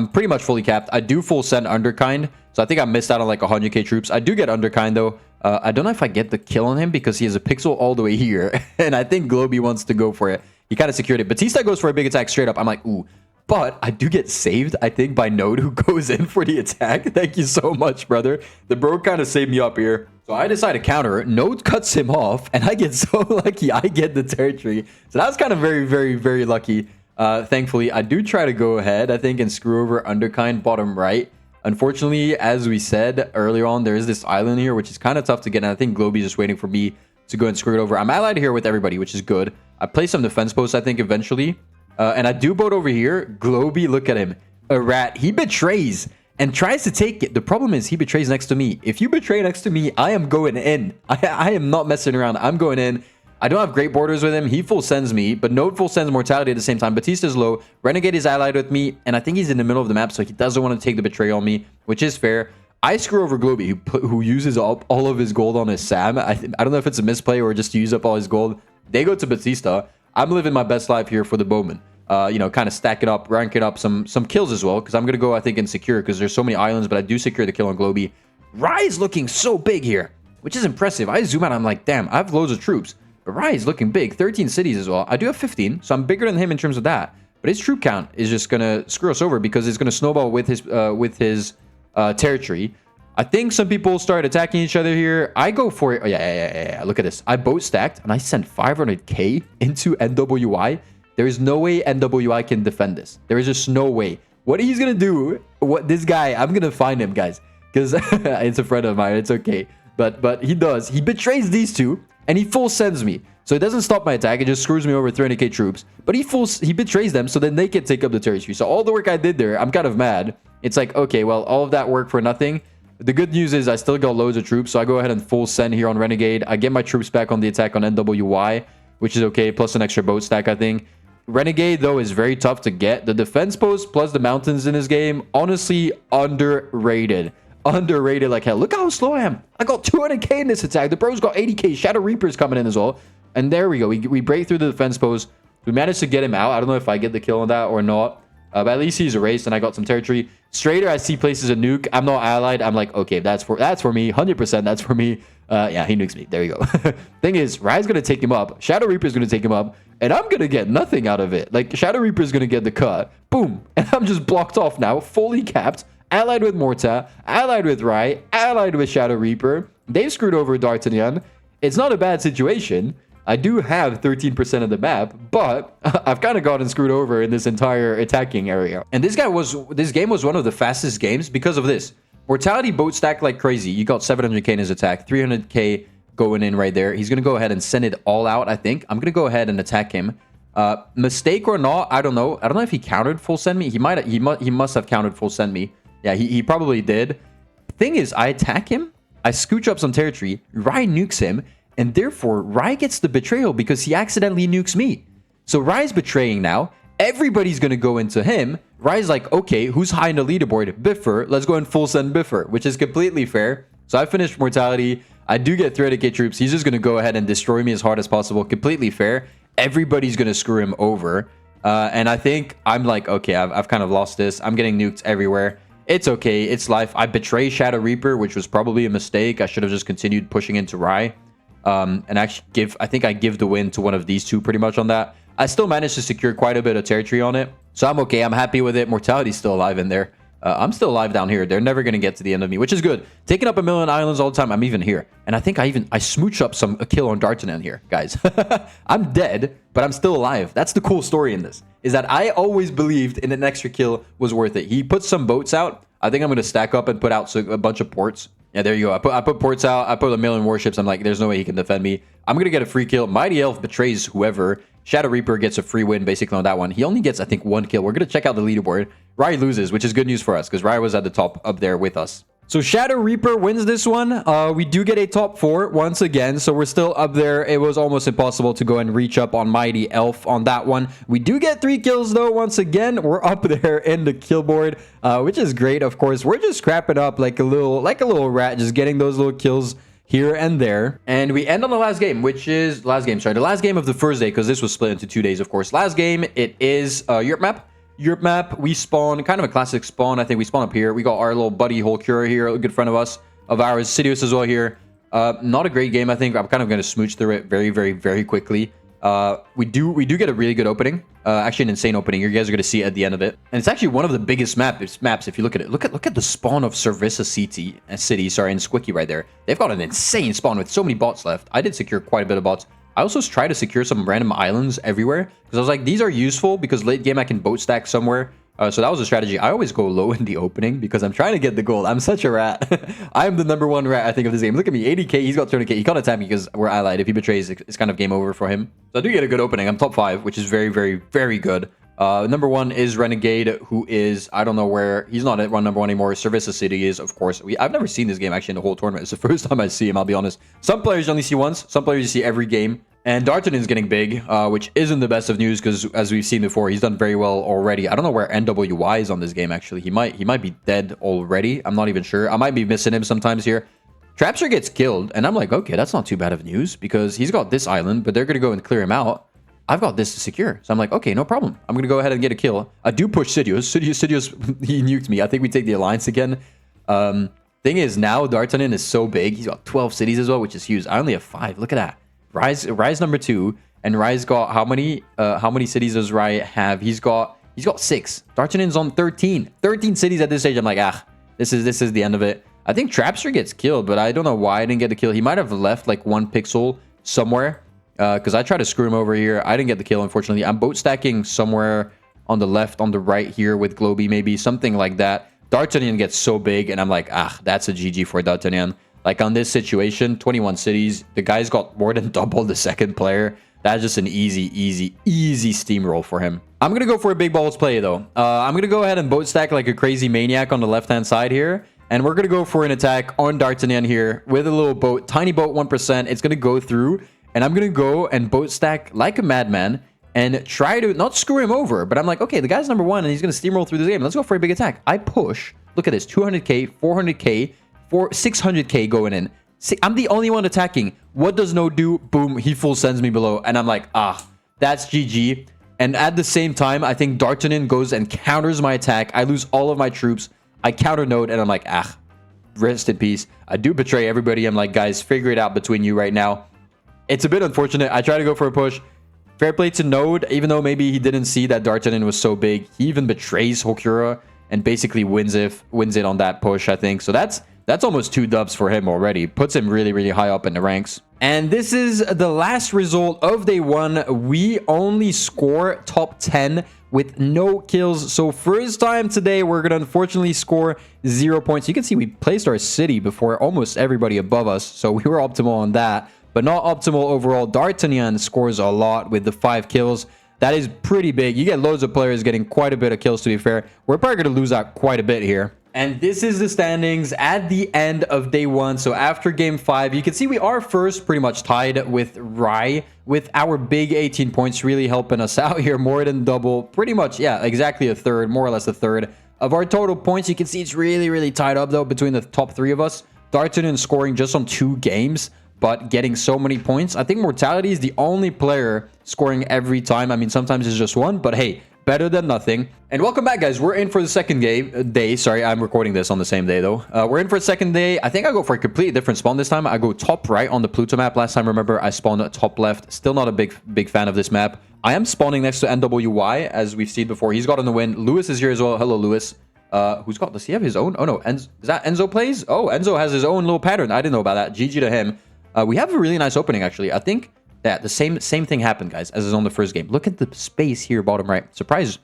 pretty much fully capped. I do full send Underkind, so I think I missed out on like 100k troops. I do get Underkind though. I don't know if I get the kill on him because he has a pixel all the way here, and I think Globy wants to go for it. He kind of secured it. Batista goes for a big attack straight up. I'm like, ooh. But I do get saved, I think, by Node, who goes in for the attack. Thank you so much, brother. The bro kind of saved me up here. So I decide to counter. Node cuts him off, and I get so lucky. I get the territory. So that was kind of very lucky. Thankfully, I do try to go ahead, I think, and screw over Underkind bottom right. Unfortunately, as we said earlier on, there is this island here, which is kind of tough to get. And I think Globy is just waiting for me to go and screw it over. I'm allied here with everybody, which is good. I play some defense posts, I think, eventually. And I do boat over here. Globy, look at him. A rat. He betrays and tries to take it. The problem is he betrays next to me. If you betray next to me, I am going in. I am not messing around. I'm going in. I don't have great borders with him. He full sends me, but Node full sends Mortality at the same time. Batista's low. Renegade is allied with me, and I think he's in the middle of the map, so he doesn't want to take the betrayal on me, which is fair. I screw over Globy, who uses all of his gold on his Sam. I don't know if it's a misplay or just to use up all his gold. They go to Batista. I'm living my best life here for the Bowman. You know, kind of stack it up, rank it up, some kills as well, because I'm going to go, I think, and secure, because there's so many islands, but I do secure the kill on Globy. Rye's looking so big here, which is impressive. I zoom out, I'm like, damn, I have loads of troops. But Rye is looking big. 13 cities as well. I do have 15, so I'm bigger than him in terms of that. But his troop count is just going to screw us over because it's going to snowball with his territory. I think some people start attacking each other here. I go for it. Oh, yeah. Look at this. I boat stacked, and I sent 500k into NWI. There is no way NWI can defend this. There is just no way. What he's going to do, this guy, I'm going to find him, guys. Because it's a friend of mine. It's okay. But he does. He betrays these two. And he full sends me. So it doesn't stop my attack. It just screws me over 300k troops. But he betrays them so then they can take up the territory. So all the work I did there, I'm kind of mad. It's like, okay, well, all of that work for nothing. The good news is I still got loads of troops. So I go ahead and full send here on Renegade. I get my troops back on the attack on NWY, which is okay. Plus an extra boat stack, I think. Renegade, though, is very tough to get. The defense post plus the mountains in this game, honestly, underrated. Underrated like hell. Look how slow I am. I got 200k in this attack. The bro's got 80k. Shadow Reaper's coming in as well. And there we go. We break through the defense post. We managed to get him out. I don't know if I get the kill on that or not. But at least he's erased and I got some territory. Strader, I see places a nuke. I'm not allied. I'm like, okay, that's for me. 100% that's for me. Yeah, he nukes me. There you go. Thing is, Rye's going to take him up. Shadow Reaper's going to take him up. And I'm going to get nothing out of it. Like, Shadow Reaper's going to get the cut. Boom. And I'm just blocked off now. Fully capped. Allied with Morta, allied with Rye, allied with Shadow Reaper. They've screwed over D'Artagnan. It's not a bad situation. I do have 13% of the map, but I've kind of gotten screwed over in this entire attacking area. And this game was one of the fastest games because of this. Mortality boat stacked like crazy. You got 700k in his attack, 300k going in right there. He's going to go ahead and send it all out, I think. I'm going to go ahead and attack him. Mistake or not, I don't know. I don't know if he countered full send me. He must have countered full send me. Yeah, he probably did. Thing is, I attack him, I scooch up some territory, Rye nukes him, and therefore Rye gets the betrayal because he accidentally nukes me. So Rye's betraying now, everybody's going to go into him. Rai's like, okay, who's high in the leaderboard? Biffer. Let's go and full send Biffer, which is completely fair. So I finished Mortality. I do get 300k troops. He's just going to go ahead and destroy me as hard as possible. Completely fair. Everybody's going to screw him over. And I think I'm like, okay, I've kind of lost this. I'm getting nuked everywhere. It's okay. It's life. I betray Shadow Reaper, which was probably a mistake. I should have just continued pushing into Rai. And actually I think I give the win to one of these two pretty much on that. I still managed to secure quite a bit of territory on it. So I'm okay. I'm happy with it. Mortality's still alive in there. I'm still alive down here. They're never going to get to the end of me, which is good. Taking up a million islands all the time. I'm even here. And I think I smooch up a kill on D'Artagnan here, guys. I'm dead, but I'm still alive. That's the cool story in this, is that I always believed in an extra kill was worth it. He put some boats out. I think I'm going to stack up and put out a bunch of ports. Yeah, there you go. I put ports out. I put a million warships. I'm like, there's no way he can defend me. I'm going to get a free kill. Mighty Elf betrays whoever. Shadow Reaper gets a free win basically on that one. He only gets, I think, 1 kill. We're going to check out the leaderboard. Rai loses, which is good news for us because Rai was at the top up there with us. So Shadow Reaper wins this one. We do get a top 4 once again. So we're still up there. It was almost impossible to go and reach up on Mighty Elf on that one. We do get 3 kills though. Once again, we're up there in the kill board, which is great. Of course, we're just scrapping up like a little rat, just getting those little kills here and there. And we end on the last game, which is the last game of the first day, because this was split into 2 days, of course. Last game, it is Europe map. Europe map, we spawn kind of a classic spawn. I think we spawn up here. We got our little buddy Holcura here, a good friend of ours, Sidious as well here. Not a great game, I think. I'm kind of going to smooch through it very, very, very quickly. We do get a really good opening. Actually, an insane opening. You guys are going to see it at the end of it. And it's actually one of the biggest maps if you look at it. Look at the spawn of Servisa City, in Squeaky right there. They've got an insane spawn with so many bots left. I did secure quite a bit of bots. I also try to secure some random islands everywhere because I was like, these are useful because late game I can boat stack somewhere. So that was a strategy. I always go low in the opening because I'm trying to get the gold. I'm such a rat. I am the #1 rat, I think, of this game. Look at me, 80k. He's got 200k. He can't attack me because we're allied. If he betrays, it's kind of game over for him. So I do get a good opening. I'm top 5, which is very, very, very good. #1 is Renegade, who is, I don't know where, he's not at #1 anymore. Servisa City is, of course. I've never seen this game actually in the whole tournament. It's the first time I see him, I'll be honest. Some players you only see once. Some players you see every game. And D'Artagnan's getting big, which isn't the best of news because, as we've seen before, he's done very well already. I don't know where NWY is on this game, actually. He might be dead already. I'm not even sure. I might be missing him sometimes here. Trapster gets killed, and I'm like, okay, that's not too bad of news because he's got this island, but they're going to go and clear him out. I've got this to secure. So I'm like, okay, no problem. I'm going to go ahead and get a kill. I do push Sidious. Sidious, he nuked me. I think we take the Alliance again. Thing is, now D'Artagnan is so big. He's got 12 cities as well, which is huge. I only have 5. Look at that. Rise #2, and Rai's got how many cities does Rai have? He's got 6. D'Artagnan's on 13 cities at this stage. I'm like, this is the end of it. I think Trapster gets killed, but I don't know why I didn't get the kill. He might have left like 1 pixel somewhere because I tried to screw him over here. I didn't get the kill, unfortunately. I'm boat stacking somewhere on the left, on the right here with Globy, maybe something like that. D'Artagnan gets so big, and I'm like, that's a GG for D'Artagnan. Like on this situation, 21 cities, the guy's got more than double the second player. That's just an easy steamroll for him. I'm going to go for a big balls play though. I'm going to go ahead and boat stack like a crazy maniac on the left-hand side here. And we're going to go for an attack on D'Artagnan here with a little boat, tiny boat, 1%. It's going to go through, and I'm going to go and boat stack like a madman and try to not screw him over. But I'm like, okay, the guy's #1 and he's going to steamroll through this game. Let's go for a big attack. I push. Look at this, 200k, 400k. 600k going in. See, I'm the only one attacking. What does no do? Boom, he full sends me below. And I'm like, that's GG. And at the same time, I think D'Artagnan goes and counters my attack. I lose all of my troops. I counter node, and I'm like, rest in peace. I do betray everybody. I'm like, guys, figure it out between you right now. It's a bit unfortunate. I try to go for a push. Fair play to node, even though maybe he didn't see that D'Artagnan was so big. He even betrays Holcura and basically wins it on that push, I think. So that's almost 2 dubs for him already. Puts him really, really high up in the ranks. And this is the last result of day 1. We only score top 10 with no kills. So first time today, we're going to unfortunately score 0 points. You can see we placed our city before almost everybody above us. So we were optimal on that, but not optimal overall. D'Artagnan scores a lot with the 5 kills. That is pretty big. You get loads of players getting quite a bit of kills, to be fair. We're probably going to lose out quite a bit here. And this is the standings at the end of day one. So after game 5, you can see we are first, pretty much tied with Rai, with our big 18 points really helping us out here. More than double, pretty much, yeah, exactly a third, more or less a third of our total points. You can see it's really, really tied up though between the top 3 of us. D'Artagnan scoring just on 2 games, but getting so many points. I think Mortality is the only player scoring every time. I mean, sometimes it's just one, but hey, better than nothing. And welcome back, guys. We're in for the second day. Sorry, I'm recording this on the same day, though. We're in for a second day. I think I go for a completely different spawn this time. I go top right on the Pluto map. Last time, remember, I spawned at top left. Still not a big fan of this map. I am spawning next to NWY, as we've seen before. He's got on the win. Lewis is here as well. Hello, Lewis. Who's got... Does he have his own? Oh, no. Is that Enzo plays? Oh, Enzo has his own little pattern. I didn't know about that. GG to him. We have a really nice opening, actually. I think that the same thing happened, guys, as is on the first game. Look at the space here, bottom right. Surprise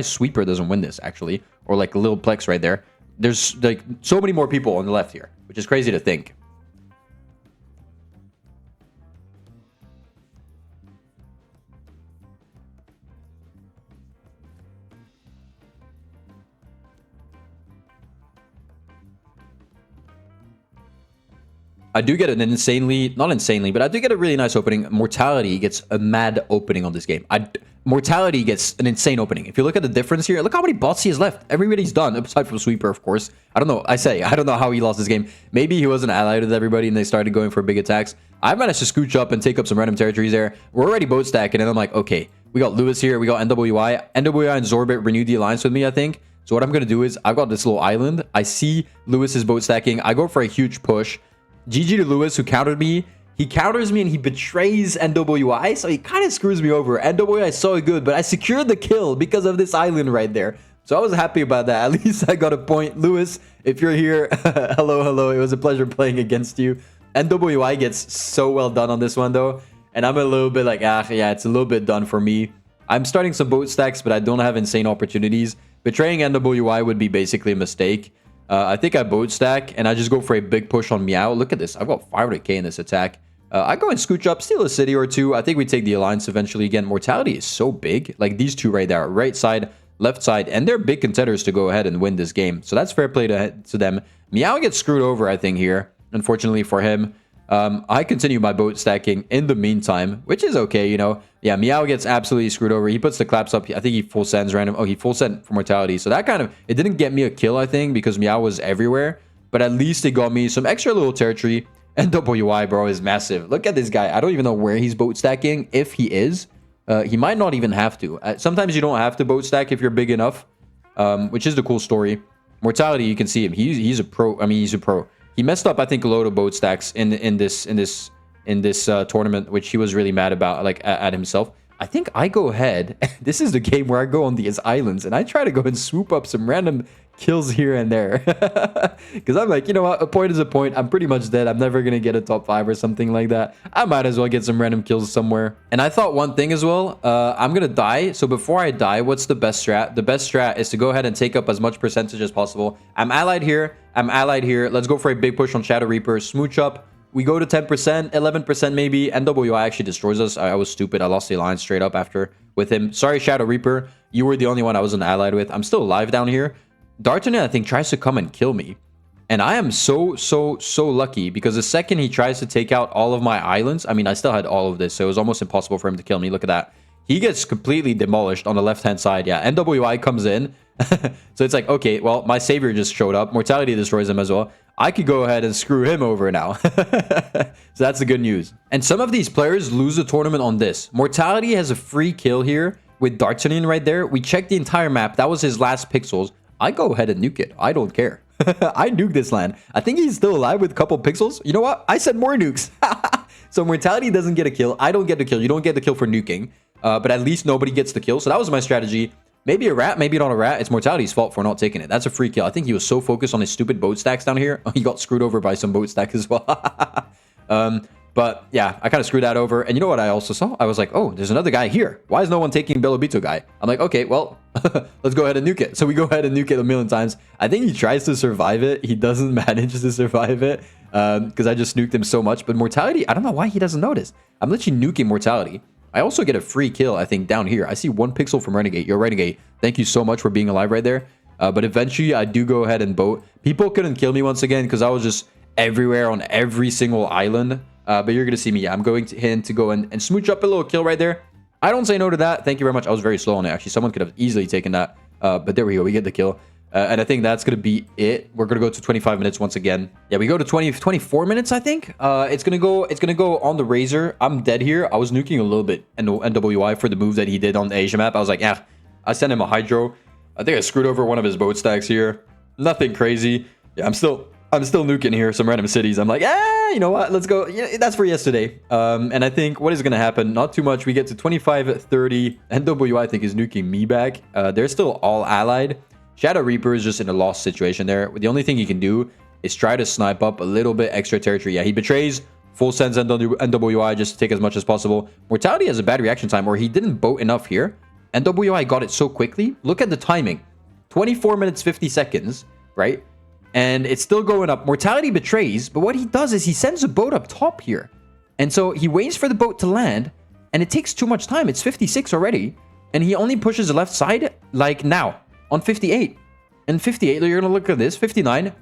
Sweeper doesn't win this, actually. Or like a little Plex right there. There's like so many more people on the left here, which is crazy to think. I do get an insanely, not insanely, but I do get a really nice opening. Mortality gets a mad opening on this game. Mortality gets an insane opening. If you look at the difference here, look how many bots he has left. Everybody's done, aside from Sweeper, of course. I don't know. I don't know how he lost this game. Maybe he wasn't allied with everybody and they started going for big attacks. I managed to scooch up and take up some random territories there. We're already boat stacking, and I'm like, okay, we got Lewis here. We got NWI. NWI and Zorbit renewed the alliance with me, I think. So what I'm going to do is, I've got this little island. I see Lewis's boat stacking. I go for a huge push. GG to Lewis, who countered me. He counters me and he betrays NWI, so he kind of screws me over. NWI is so good, but I secured the kill because of this island right there. So I was happy about that. At least I got a point. Lewis, if you're here, hello. It was a pleasure playing against you. NWI gets so well done on this one, though. And I'm a little bit like, yeah, it's a little bit done for me. I'm starting some boat stacks, but I don't have insane opportunities. Betraying NWI would be basically a mistake. I think I boat stack, and I just go for a big push on Meow. Look at this. I've got 500k in this attack. I go and scooch up, steal a city or two. I think we take the alliance eventually. Again, Mortality is so big. Like these two right there, right side, left side, and they're big contenders to go ahead and win this game. So that's fair play to them. Meow gets screwed over, I think, here, unfortunately for him. I continue my boat stacking in the meantime, which is okay, you know. Yeah, Meow gets absolutely screwed over. He puts the claps up. I think he full sends random. Oh, he full sent for Mortality. So that kind of... It didn't get me a kill, I think, because Meow was everywhere. But at least it got me some extra little territory. NWI, bro, is massive. Look at this guy. I don't even know where he's boat stacking. If he is, he might not even have to. Sometimes you don't have to boat stack if you're big enough, which is the cool story. Mortality, you can see him. He's a pro. I mean, he's a pro. He messed up, I think, a load of boat stacks in this tournament, which he was really mad about, like at himself. I think I go ahead. This is the game where I go on these islands and I try to go and swoop up some random kills here and there. Because I'm like, you know what? A point is a point. I'm pretty much dead. I'm never going to get a top 5 or something like that. I might as well get some random kills somewhere. And I thought one thing as well. I'm going to die. So before I die, what's the best strat? The best strat is to go ahead and take up as much percentage as possible. I'm allied here. I'm allied here. Let's go for a big push on Shadow Reaper. Smooch up. We go to 10%, 11% maybe. NWI actually destroys us. I was stupid. I lost the alliance straight up after with him. Sorry, Shadow Reaper. You were the only one I wasn't allied with. I'm still alive down here. D'Artagnan, I think, tries to come and kill me. And I am so lucky because the second he tries to take out all of my islands, I mean, I still had all of this, so it was almost impossible for him to kill me. Look at that. He gets completely demolished on the left-hand side. Yeah, NWI comes in. So it's like, okay, well, my savior just showed up. Mortality destroys him as well. I could go ahead and screw him over now. So that's the good news. And some of these players lose the tournament on this. Mortality has a free kill here with D'Artagnan right there. We checked the entire map. That was his last pixels. I go ahead and nuke it. I don't care. I nuke this land. I think he's still alive with a couple pixels. You know what? I said more nukes. So Mortality doesn't get a kill. I don't get the kill. You don't get the kill for nuking. But at least nobody gets the kill. So that was my strategy. Maybe a rat, maybe not a rat. It's Mortality's fault for not taking it. That's a free kill. I think he was so focused on his stupid boat stacks down here. He got screwed over by some boat stack as well. But yeah, I kind of screwed that over. And you know what I also saw? I was like, oh, there's another guy here. Why is no one taking Belobito guy? I'm like, okay, well, let's go ahead and nuke it. So we go ahead and nuke it a million times. I think he tries to survive it. He doesn't manage to survive it because I just nuked him so much. But Mortality, I don't know why he doesn't notice. I'm literally nuking Mortality. I also get a free kill, I think, down here. I see 1 pixel from Renegade. Yo, Renegade, thank you so much for being alive right there. But eventually, I do go ahead and boat. People couldn't kill me once again because I was just everywhere on every single island. But you're going to see me. Yeah, I'm going to go and smooch up a little kill right there. I don't say no to that. Thank you very much. I was very slow on it. Actually, someone could have easily taken that. But there we go. We get the kill. And I think that's going to be it. We're going to go to 25 minutes once again. Yeah, we go to 24 minutes, I think. It's going to go on the Razor. I'm dead here. I was nuking a little bit NWI for the move that he did on the Asia map. I was like, yeah, I sent him a Hydro. I think I screwed over one of his boat stacks here. Nothing crazy. Yeah, I'm still nuking here some random cities. I'm like, you know what? Let's go. Yeah, that's for yesterday. And I think what is going to happen, not too much. We get to 25-30. NWI, I think, is nuking me back. They're still all allied. Shadow Reaper is just in a lost situation there. The only thing he can do is try to snipe up a little bit extra territory. Yeah, he betrays. Full sends NWI just to take as much as possible. Mortality has a bad reaction time, or he didn't boat enough here. NWI got it so quickly. Look at the timing. 24 minutes, 50 seconds, right? And it's still going up. Mortality betrays, but what he does is he sends a boat up top here. And so he waits for the boat to land, and it takes too much time. It's 56 already, and he only pushes the left side like now. On 58. And 58, you're going to look at this. 59.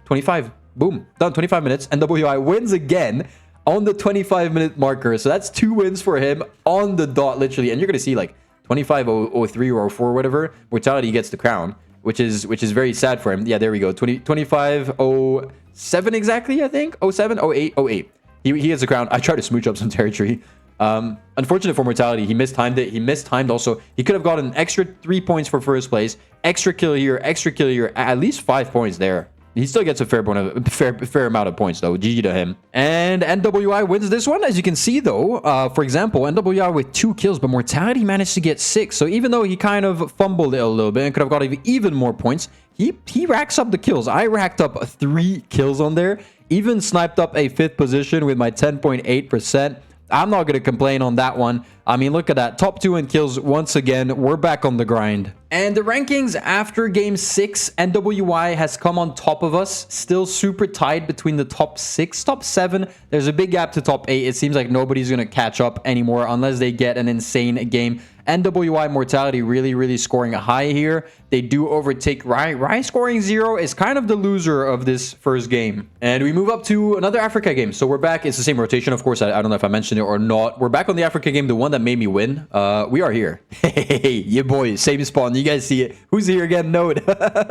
25. Boom. Done. 25 minutes. NWI wins again on the 25-minute marker. So that's 2 wins for him on the dot, literally. And you're going to see like 25-03 or 04, whatever. Mortality gets the crown, which is very sad for him. Yeah, there we go. 25-07 exactly, I think. 07, 08, 08. He gets the crown. I tried to smooch up some territory. Unfortunate for Mortality, he mistimed it. He mistimed also. He could have gotten an extra 3 points for first place. Extra kill here, at least 5 points there. He still gets a fair amount of points though. GG to him. And NWI wins this one. As you can see though, for example, NWI with 2 kills, but Mortality managed to get 6. So even though he kind of fumbled it a little bit and could have got even more points, he racks up the kills. I racked up 3 kills on there. Even sniped up a 5th position with my 10.8%. I'm not going to complain on that one. I mean, look at that. Top 2 in kills once again. We're back on the grind. And the rankings after game 6, NWI has come on top of us. Still super tied between the top 6, top 7. There's a big gap to top 8. It seems like nobody's going to catch up anymore unless they get an insane game. NWI Mortality really scoring high here. They do overtake Rai. Rai scoring 0 is kind of the loser of this first game. And we move up to another Africa game. So we're back. It's the same rotation, of course. I don't know if I mentioned it or not. We're back on the Africa game, the one that made me win. We are here. Hey, yeah, boys. Same spawn. You guys see it. Who's here again? Node.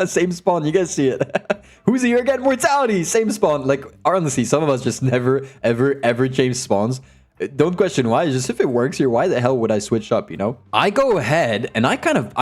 Same spawn. You guys see it. Who's here again? Mortality. Same spawn. Like, honestly, some of us just never, ever change spawns. Don't question why. It's just if it works here, why the hell would I switch up, you know? I go ahead and I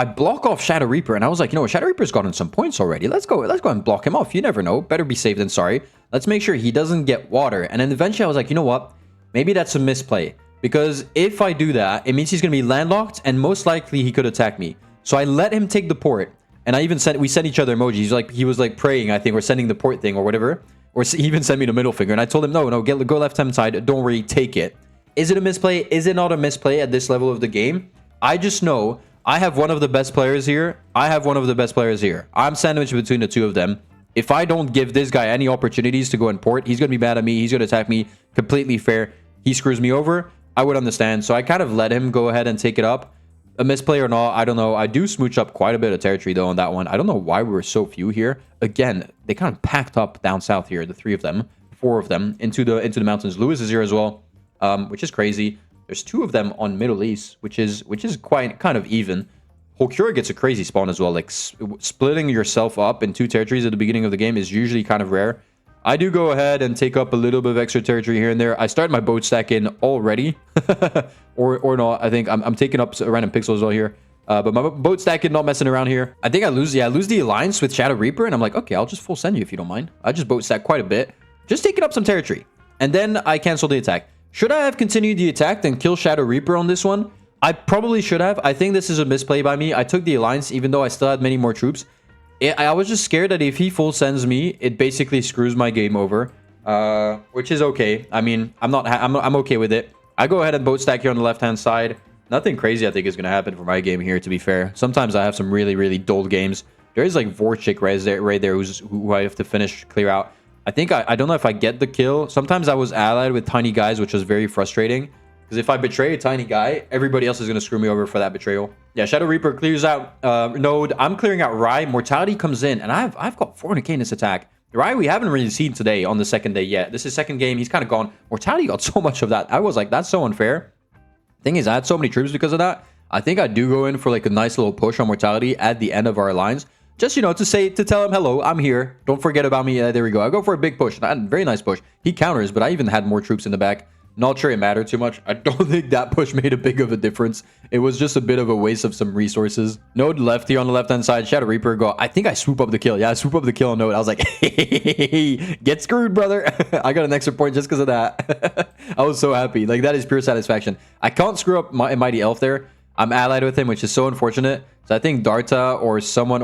block off Shadow Reaper. And I was like, you know what? Shadow Reaper's gotten some points already. Let's go and block him off. You never know. Better be safe than sorry. Let's make sure he doesn't get water. And then eventually I was like, you know what? Maybe that's a misplay. Because if I do that, it means he's going to be landlocked. And most likely he could attack me. So I let him take the port. And we sent each other emojis. He was like praying, I think, or sending the port thing or whatever. Or he even sent me the middle finger. And I told him, no, go left-hand side. Don't worry, take it. Is it a misplay? Is it not a misplay at this level of the game? I just know I have one of the best players here. I'm sandwiched between the two of them. If I don't give this guy any opportunities to go and port, he's going to be mad at me. He's going to attack me. Completely fair. He screws me over. I would understand. So I kind of let him go ahead and take it up. A misplay or not, I don't know. I do smooch up quite a bit of territory though on that one. I don't know why we were so few here. Again, they kind of packed up down south here. The 3 of them, 4 of them into the mountains. Lewis is here as well. Which is crazy. There's 2 of them on Middle East, which is quite kind of even. Hokura gets a crazy spawn as well. Like splitting yourself up in 2 territories at the beginning of the game is usually kind of rare. I do go ahead and take up a little bit of extra territory here and there. I start my boat stack in already, or not. I think I'm taking up random pixels as well here. But my boat stack in, not messing around here. I think I lose the alliance with Shadow Reaper, and I'm like, okay, I'll just full send you if you don't mind. I just boat stack quite a bit, just taking up some territory, and then I cancel the attack. Should I have continued the attack and kill Shadow Reaper on this one? I probably should have. I think this is a misplay by me. I took the alliance even though I still had many more troops. I was just scared that if he full sends me, it basically screws my game over, which is okay. I mean, I'm okay with it. I go ahead and boat stack here on the left-hand side. Nothing crazy I think is going to happen for my game here, to be fair. Sometimes I have some really dull games. There is like Vorchik right there who I have to clear out. I think I don't know if I get the kill. Sometimes I was allied with tiny guys, which was very frustrating. Because if I betray a tiny guy, everybody else is going to screw me over for that betrayal. Yeah, Shadow Reaper clears out Node. I'm clearing out Rai. Mortality comes in, and I've got 400k in this attack. Rai, we haven't really seen today on the second day yet. This is second game. He's kind of gone. Mortality got so much of that. I was like, that's so unfair. Thing is, I had so many troops because of that. I think I do go in for like a nice little push on Mortality at the end of our lines. Just, you know, to tell him, hello, I'm here. Don't forget about me. There we go. I go for a big push. Very nice push. He counters, but I even had more troops in the back. Not sure it mattered too much. I don't think that push made a big of a difference. It was just a bit of a waste of some resources. Node left here on the left-hand side. Shadow Reaper go. I think I swoop up the kill. Yeah, I swoop up the kill on Node. I was like, hey, get screwed, brother. I got an extra point just because of that. I was so happy. Like, that is pure satisfaction. I can't screw up Mighty Elf there. I'm allied with him, which is so unfortunate. So I think Darta or someone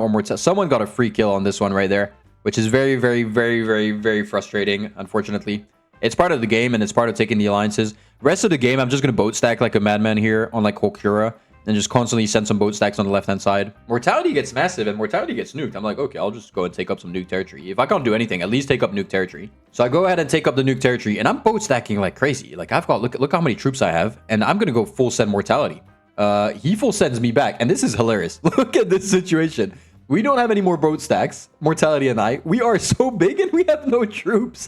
got a free kill on this one right there, which is very, very, very, very, very frustrating, unfortunately. It's part of the game, and it's part of taking the alliances. Rest of the game, I'm just going to boat stack like a madman here on like Hulkura, and just constantly send some boat stacks on the left-hand side. Mortality gets massive, and Mortality gets nuked. I'm like, okay, I'll just go and take up some nuke territory. If I can't do anything, at least take up nuke territory. So I go ahead and take up the nuke territory, and I'm boat stacking like crazy. Like, I've got, look how many troops I have, and I'm going to go full send Mortality. He full sends me back, and this is hilarious. Look at this situation. We don't have any more boat stacks, Mortality and I. We are so big, and we have no troops.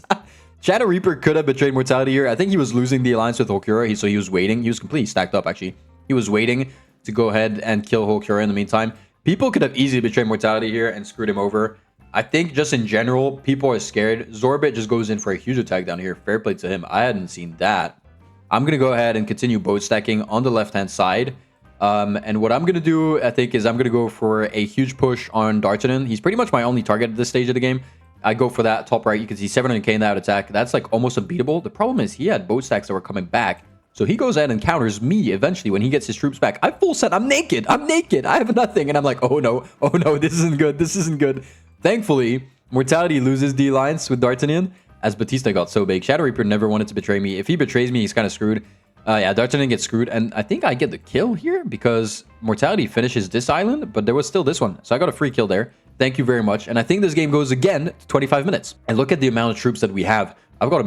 Shadow Reaper could have betrayed Mortality here. I think he was losing the alliance with Hulkura, so he was waiting. He was completely stacked up, actually. He was waiting to go ahead and kill Hulkura in the meantime. People could have easily betrayed Mortality here and screwed him over. I think just in general, people are scared. Zorbit just goes in for a huge attack down here. Fair play to him. I hadn't seen that. I'm going to go ahead and continue boat stacking on the left-hand side. And what I'm going to do, I think, is I'm going to go for a huge push on D'Artagnan. He's pretty much my only target at this stage of the game. I go for that top right. You can see 700k in that attack. That's like almost unbeatable. The problem is he had boat stacks that were coming back. So he goes ahead and counters me eventually when he gets his troops back. I full set. I'm naked. I'm naked. I have nothing. And I'm like, oh no. Oh no. This isn't good. This isn't good. Thankfully, Mortality loses the alliance with D'Artagnan as Batista got so big. Shadow Reaper never wanted to betray me. If he betrays me, he's kind of screwed. Yeah, D'Artagnan gets screwed. And I think I get the kill here because Mortality finishes this island, but there was still this one. So I got a free kill there. Thank you very much. And I think this game goes again to 25 minutes. And look at the amount of troops that we have. I've got I've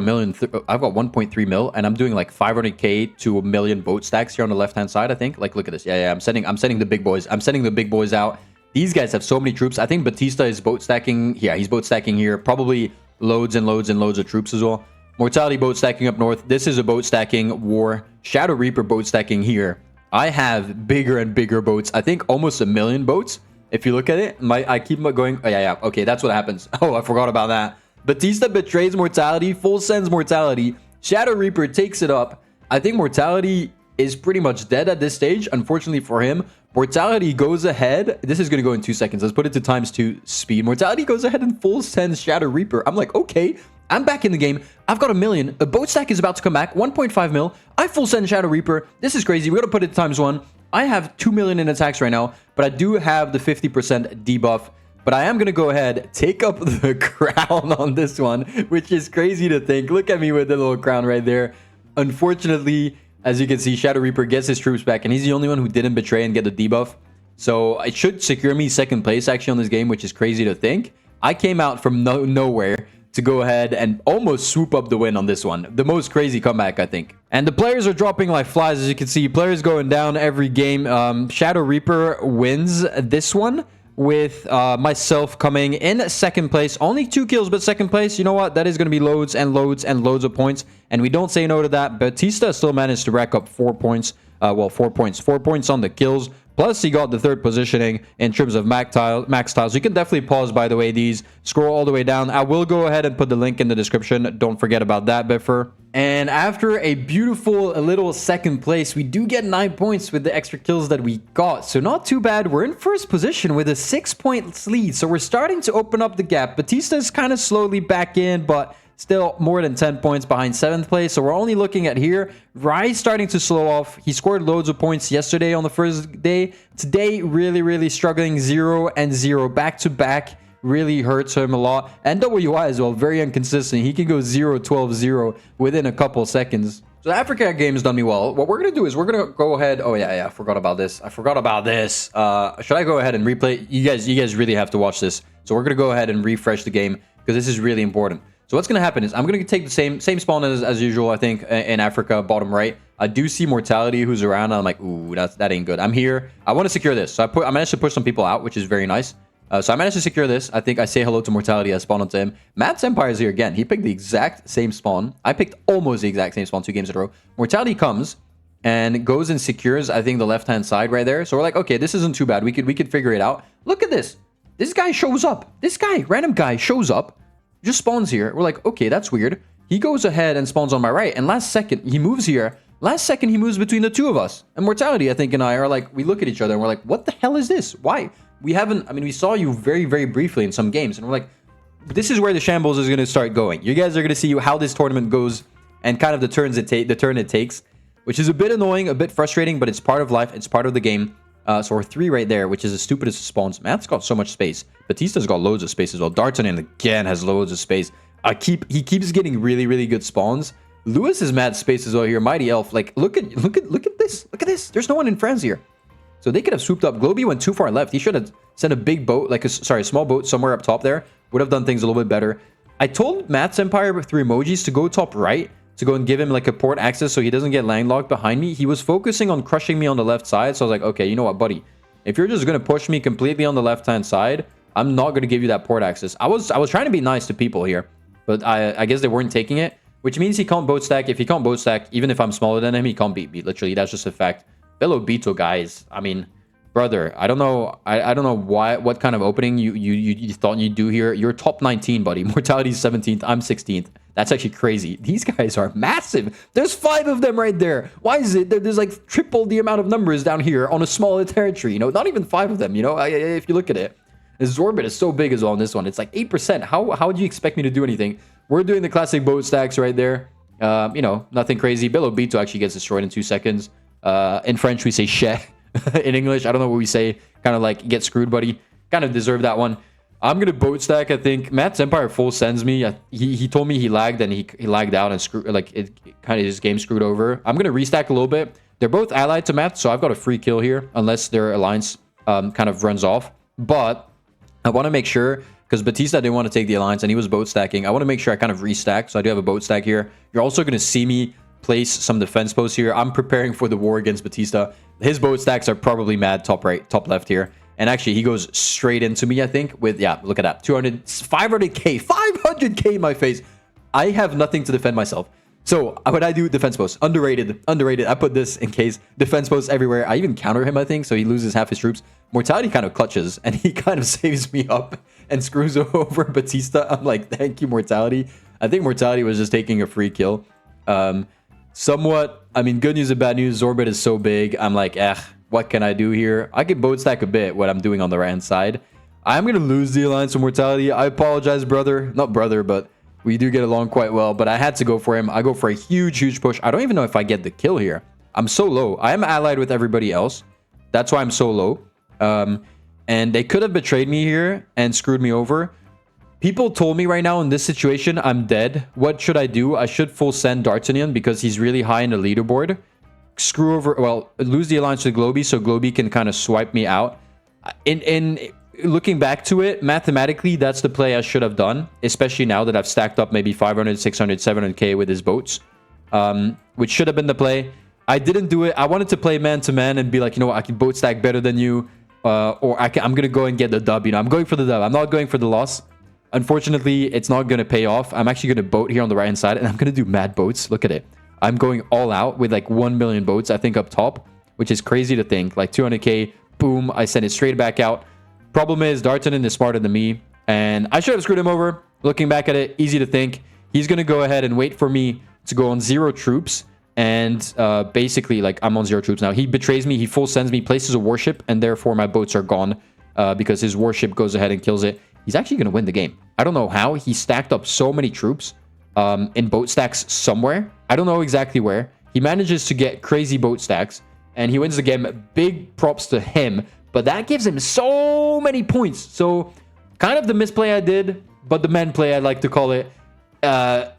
got 1.3 mil, and I'm doing like 500k to a million boat stacks here on the left-hand side, I think. Like, look at this. Yeah, I'm sending the big boys. I'm sending the big boys out. These guys have so many troops. I think Batista is boat stacking. Yeah, he's boat stacking here. Probably loads and loads and loads of troops as well. Mortality boat stacking up north. This is a boat stacking war. Shadow Reaper boat stacking here. I have bigger and bigger boats. I think almost a million boats. If you look at it, I keep going. Oh, yeah. Okay, that's what happens. Oh, I forgot about that. Batista betrays Mortality. Full sends Mortality. Shadow Reaper takes it up. I think Mortality is pretty much dead at this stage. Unfortunately for him, Mortality goes ahead. This is going to go in 2 seconds. Let's put it to ×2 speed. Mortality goes ahead and full sends Shadow Reaper. I'm like, okay, I'm back in the game. I've got a million. A boat stack is about to come back. 1.5 mil. I full send Shadow Reaper. This is crazy. We got to put it to ×1. I have 2 million in attacks right now, but I do have the 50% debuff. But I am going to go ahead, take up the crown on this one, which is crazy to think. Look at me with the little crown right there. Unfortunately, as you can see, Shadow Reaper gets his troops back, and he's the only one who didn't betray and get the debuff. So it should secure me second place, actually, on this game, which is crazy to think. I came out from nowhere to go ahead and almost swoop up the win on this one. The most crazy comeback, I think. And the players are dropping like flies, as you can see. Players going down every game. Shadow Reaper wins this one with myself coming in second place. Only 2 kills, but second place. You know what? That is going to be loads and loads and loads of points. And we don't say no to that. Batista still managed to rack up 4 points. Well, 4 points. 4 points on the kills. Plus, he got the third positioning in terms of max tiles. You can definitely pause, by the way, these. Scroll all the way down. I will go ahead and put the link in the description. Don't forget about that, Biffer. And after a beautiful little second place, we do get 9 points with the extra kills that we got. So not too bad. We're in first position with a 6-point lead. So we're starting to open up the gap. Batista's kind of slowly back in, but still more than 10 points behind 7th place. So we're only looking at here. Rai's starting to slow off. He scored loads of points yesterday on the first day. Today, really struggling. 0 and 0 back to back. Really hurts him a lot. And WI as well, very inconsistent. He can go 0, 12, 0 within a couple seconds. So the Africa game has done me well. What we're going to do is we're going to go ahead. Oh, yeah, I forgot about this. Should I go ahead and replay? You guys really have to watch this. So we're going to go ahead and refresh the game because this is really important. So what's going to happen is I'm going to take the same spawn as usual, I think, in Africa, bottom right. I do see Mortality who's around. And I'm like, ooh, that ain't good. I'm here. I want to secure this. So I managed to push some people out, which is very nice. So I managed to secure this. I think I say hello to Mortality. I spawn onto him. Matt's Empire is here again. He picked the exact same spawn. I picked almost the exact same spawn 2 games in a row. Mortality comes and goes and secures, I think, the left-hand side right there. So we're like, okay, this isn't too bad. We could figure it out. Look at this. This guy shows up. This guy, random guy, shows up. Just spawns here. We're like, okay, that's weird. He goes ahead and spawns on my right. And last second, he moves here. Last second, he moves between the two of us. And Mortality, I think, and I are like, we look at each other and we're like, what the hell is this? Why? We haven't, I mean, we saw you very, very briefly in some games. And we're like, this is where the shambles is going to start going. You guys are going to see how this tournament goes and kind of the turn it takes, which is a bit annoying, a bit frustrating, but it's part of life. It's part of the game. So we're 3 right there, which is the stupidest spawns. Matt's got so much space. Batista's got loads of space as well. D'Artagnan again has loads of space. He keeps getting really, really good spawns. Lewis is mad space as well here. Mighty Elf, like look at this. Look at this. There's no one in France here. So they could have swooped up. Globey went too far left. He should have sent a big boat, like a small boat somewhere up top there. Would have done things a little bit better. I told Matt's Empire through emojis to go top right, to go and give him like a port access so he doesn't get landlocked behind me. He was focusing on crushing me on the left side. So I was like, okay, you know what, buddy? If you're just going to push me completely on the left-hand side, I'm not going to give you that port access. I was trying to be nice to people here, but I guess they weren't taking it, which means he can't boat stack. If he can't boat stack, even if I'm smaller than him, he can't beat me. Literally, that's just a fact. Bello Beto, guys. I mean, brother, I don't know. I don't know what kind of opening you thought you'd do here. You're top 19, buddy. Mortality's 17th. I'm 16th. That's actually crazy. These guys are massive. There's 5 of them right there. Why is it that there's like triple the amount of numbers down here on a smaller territory? You know, not even 5 of them. You know, if you look at it, Zorbit is so big as well on this one. It's like 8%. How would you expect me to do anything? We're doing the classic boat stacks right there. You know, nothing crazy. Bello Beto actually gets destroyed in 2 seconds. In French, we say "che." In English, I don't know what we say. Kind of like get screwed, buddy. Kind of deserve that one. I'm gonna boat stack. I think Matt's Empire full sends me. He told me he lagged and he lagged out and screwed, like it kind of his game screwed over. I'm gonna restack a little bit. They're both allied to Matt, so I've got a free kill here unless their alliance kind of runs off. But I want to make sure, because Batista didn't want to take the alliance and he was boat stacking. I want to make sure I kind of restack. So I do have a boat stack here. You're also gonna see me place some defense posts here. I'm preparing for the war against Batista. His boat stacks are probably mad top right, top left here. And actually, he goes straight into me, I think, with, yeah, look at that. 500k, 500k in my face. I have nothing to defend myself. So what I do, defense posts, underrated. I put this in case. Defense posts everywhere. I even counter him, I think, so he loses half his troops. Mortality kind of clutches, and he kind of saves me up and screws over Batista. I'm like, thank you, Mortality. I think Mortality was just taking a free kill. Somewhat, I mean, good news and bad news. Zorbit is so big. I'm like, what can I do here? I can boat stack a bit what I'm doing on the right-hand side. I'm going to lose the alliance of Mortality. I apologize, brother. Not brother, but we do get along quite well. But I had to go for him. I go for a huge push. I don't even know if I get the kill here. I'm so low. I am allied with everybody else. That's why I'm so low. And they could have betrayed me here and screwed me over. People told me right now in this situation, I'm dead. What should I do? I should full send D'Artagnan because he's really high in the leaderboard. Screw over, well, lose the alliance with Globey so Globey can kind of swipe me out. In looking back to it, mathematically, that's the play I should have done, especially now that I've stacked up maybe 500, 600, 700k with his boats, which should have been the play. I didn't do it. I wanted to play man-to-man and be like, you know what, I can boat stack better than you, or I'm going to go and get the dub. You know, I'm going for the dub. I'm not going for the loss. Unfortunately, it's not going to pay off. I'm actually going to boat here on the right-hand side, and I'm going to do mad boats. Look at it. I'm going all out with like 1 million boats, I think, up top, which is crazy to think. Like 200k, boom, I send it straight back out. Problem is, D'Artagnan is smarter than me, and I should have screwed him over. Looking back at it, easy to think. He's going to go ahead and wait for me to go on 0 troops, and basically, like, I'm on 0 troops now. He betrays me, he full sends me, places a warship, and therefore my boats are gone because his warship goes ahead and kills it. He's actually going to win the game. I don't know how. He stacked up so many troops in boat stacks somewhere. I don't know exactly where. He manages to get crazy boat stacks, and he wins the game. Big props to him. But that gives him so many points. So kind of the misplay I did, but the men play, I like to call it,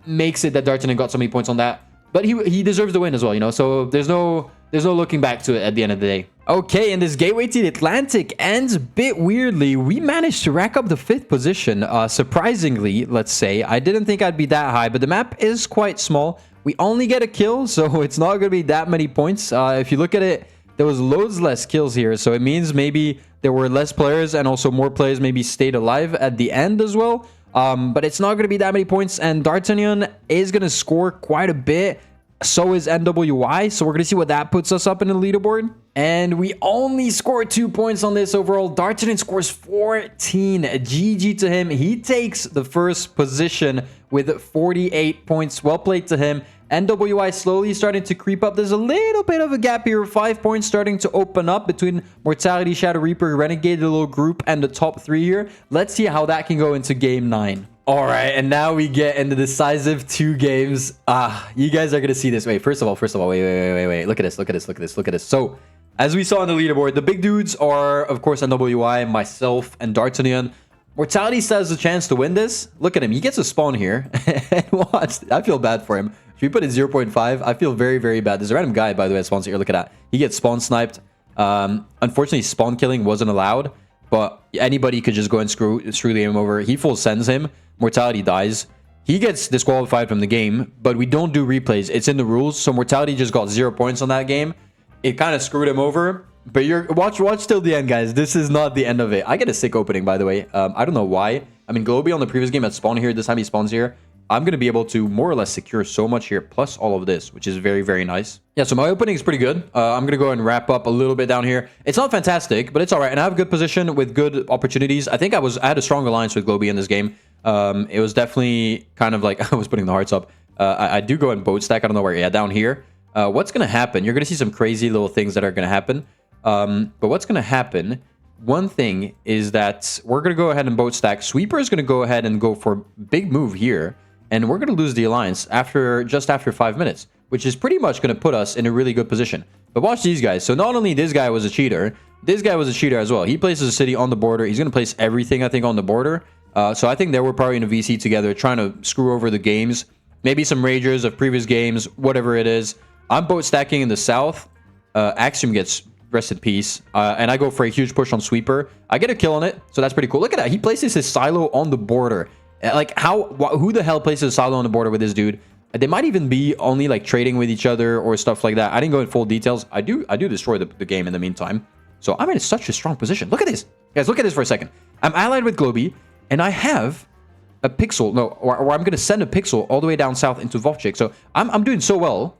makes it that D'Artagnan got so many points on that. But he deserves the win as well, you know. So there's no looking back to it at the end of the day. Okay, and this gateway to the Atlantic ends a bit weirdly. We managed to rack up the 5th position. Surprisingly, let's say. I didn't think I'd be that high, but the map is quite small. We only get a kill, so it's not going to be that many points. If you look at it, there was loads less kills here, so it means maybe there were less players and also more players maybe stayed alive at the end as well. But it's not going to be that many points, and D'Artagnan is going to score quite a bit. So is NWI, so we're going to see what that puts us up in the leaderboard. And we only scored 2 points on this overall. D'Artagnan scores 14. GG to him. He takes the first position with 48 points. Well played to him. NWI slowly starting to creep up. There's a little bit of a gap here. 5 points starting to open up between Mortality, Shadow Reaper, Renegade, the little group, and the top 3 here. Let's see how that can go into game 9. All right, and now we get into the decisive 2 games. You guys are going to see this. Wait, first of all, wait. Look at this. So, as we saw on the leaderboard, the big dudes are, of course, NWI, myself, and D'Artagnan. Mortality still has a chance to win this. Look at him. He gets a spawn here. And watch. I feel bad for him. If we put it 0.5, I feel very, very bad. There's a random guy, by the way, that spawns here. Look at that. He gets spawn sniped. Unfortunately, spawn killing wasn't allowed. But anybody could just go and screw the game over. He full sends him. Mortality dies. He gets disqualified from the game, but we don't do replays. It's in the rules. So Mortality just got 0 points on that game. It kind of screwed him over. But watch till the end, guys. This is not the end of it. I get a sick opening, by the way. I don't know why. I mean, Globy on the previous game had spawned here. This time he spawns here. I'm going to be able to more or less secure so much here, plus all of this, which is very, very nice. Yeah, so my opening is pretty good. I'm going to go and wrap up a little bit down here. It's not fantastic, but it's all right. And I have a good position with good opportunities. I think I had a strong alliance with Globy in this game. It was definitely kind of like I was putting the hearts up. I do go and boat stack. I don't know where. Yeah, down here. What's going to happen? You're going to see some crazy little things that are going to happen. But what's going to happen? One thing is that we're going to go ahead and boat stack. Sweeper is going to go ahead and go for a big move here. And we're going to lose the alliance just after 5 minutes, which is pretty much going to put us in a really good position. But watch these guys. So not only this guy was a cheater, this guy was a cheater as well. He places a city on the border. He's going to place everything, I think, on the border. So I think they were probably in a VC together trying to screw over the games. Maybe some ragers of previous games, whatever it is. I'm boat stacking in the south. Axiom gets rest in peace. And I go for a huge push on Sweeper. I get a kill on it, so that's pretty cool. Look at that. He places his silo on the border. Like, who the hell places a silo on the border with this dude? They might even be only, like, trading with each other or stuff like that. I didn't go in full details. I do destroy the game in the meantime. So I'm in such a strong position. Look at this. Guys, look at this for a second. I'm allied with Globy, and I have a pixel. No, or I'm going to send a pixel all the way down south into Vovchik. So I'm doing so well.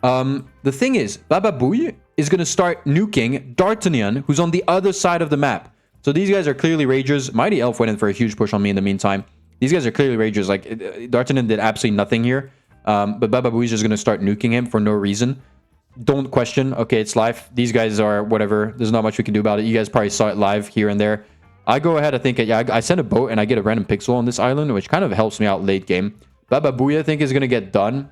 The thing is, Baba Booey is going to start nuking D'Artagnan, who's on the other side of the map. So these guys are clearly ragers. Mighty Elf went in for a huge push on me in the meantime. These guys are clearly ragers. Like, D'Artagnan did absolutely nothing here. But Baba Booey is just going to start nuking him for no reason. Don't question. Okay, it's live. These guys are whatever. There's not much we can do about it. You guys probably saw it live here and there. I go ahead. I think, yeah, I send a boat and I get a random pixel on this island, which kind of helps me out late game. Baba Booey, I think, is going to get done.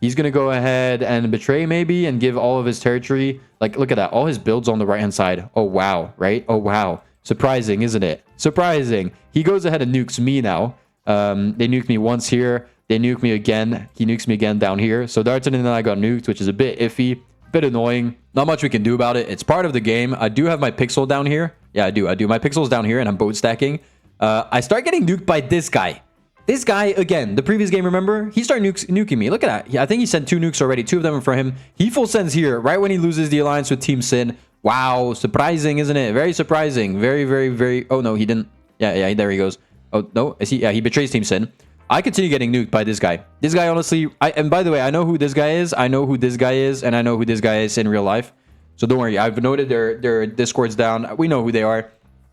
He's going to go ahead and betray maybe and give all of his territory. Like, look at that. All his builds on the right-hand side. Oh, wow. Right? Oh, wow. Surprising, isn't it? Surprising. He goes ahead and nukes me now. They nuked me once here. They nuke me again. He nukes me again down here. So D'Artagnan and I got nuked, which is a bit iffy. A bit annoying. Not much we can do about it. It's part of the game. I do have my pixel down here. Yeah, I do. My pixel's down here and I'm boat stacking. I start getting nuked by this guy. This guy, again, the previous game, remember? He started nuking me. Look at that. I think he sent 2 nukes already. 2 of them are for him. He full sends here right when he loses the alliance with Team Sin. Wow, surprising, isn't it? Very surprising. Very, very, very... Oh, no, he didn't. Yeah, there he goes. Oh, no. Is he? Yeah, he betrays Team Sin. I continue getting nuked by this guy. This guy, honestly... And by the way, I know who this guy is. I know who this guy is. And I know who this guy is in real life. So don't worry. I've noted their Discords down. We know who they are.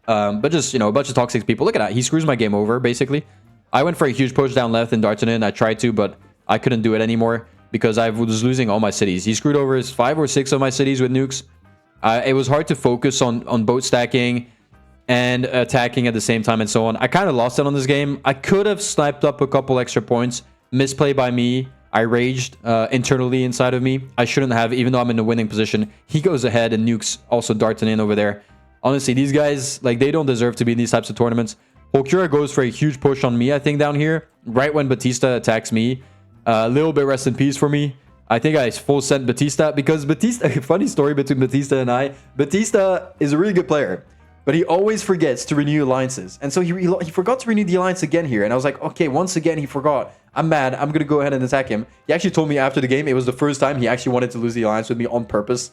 But just, you know, a bunch of toxic people. Look at that. He screws my game over, basically. I went for a huge push down left in D'Artagnan. I tried to, but I couldn't do it anymore because I was losing all my cities. He screwed over his 5 or 6 of my cities with nukes. It was hard to focus on boat stacking and attacking at the same time and so on. I kind of lost it on this game. I could have sniped up a couple extra points. Misplay by me. I raged internally inside of me. I shouldn't have, even though I'm in the winning position. He goes ahead and nukes also D'Artagnan over there. Honestly, these guys, like, they don't deserve to be in these types of tournaments. Holkura goes for a huge push on me, I think, down here. Right when Batista attacks me. A little bit rest in peace for me. I think I full sent Batista because Batista, funny story between Batista and I. Batista is a really good player, but he always forgets to renew alliances. And so he forgot to renew the alliance again here. And I was like, okay, once again, he forgot. I'm mad. I'm going to go ahead and attack him. He actually told me after the game, it was the first time he actually wanted to lose the alliance with me on purpose.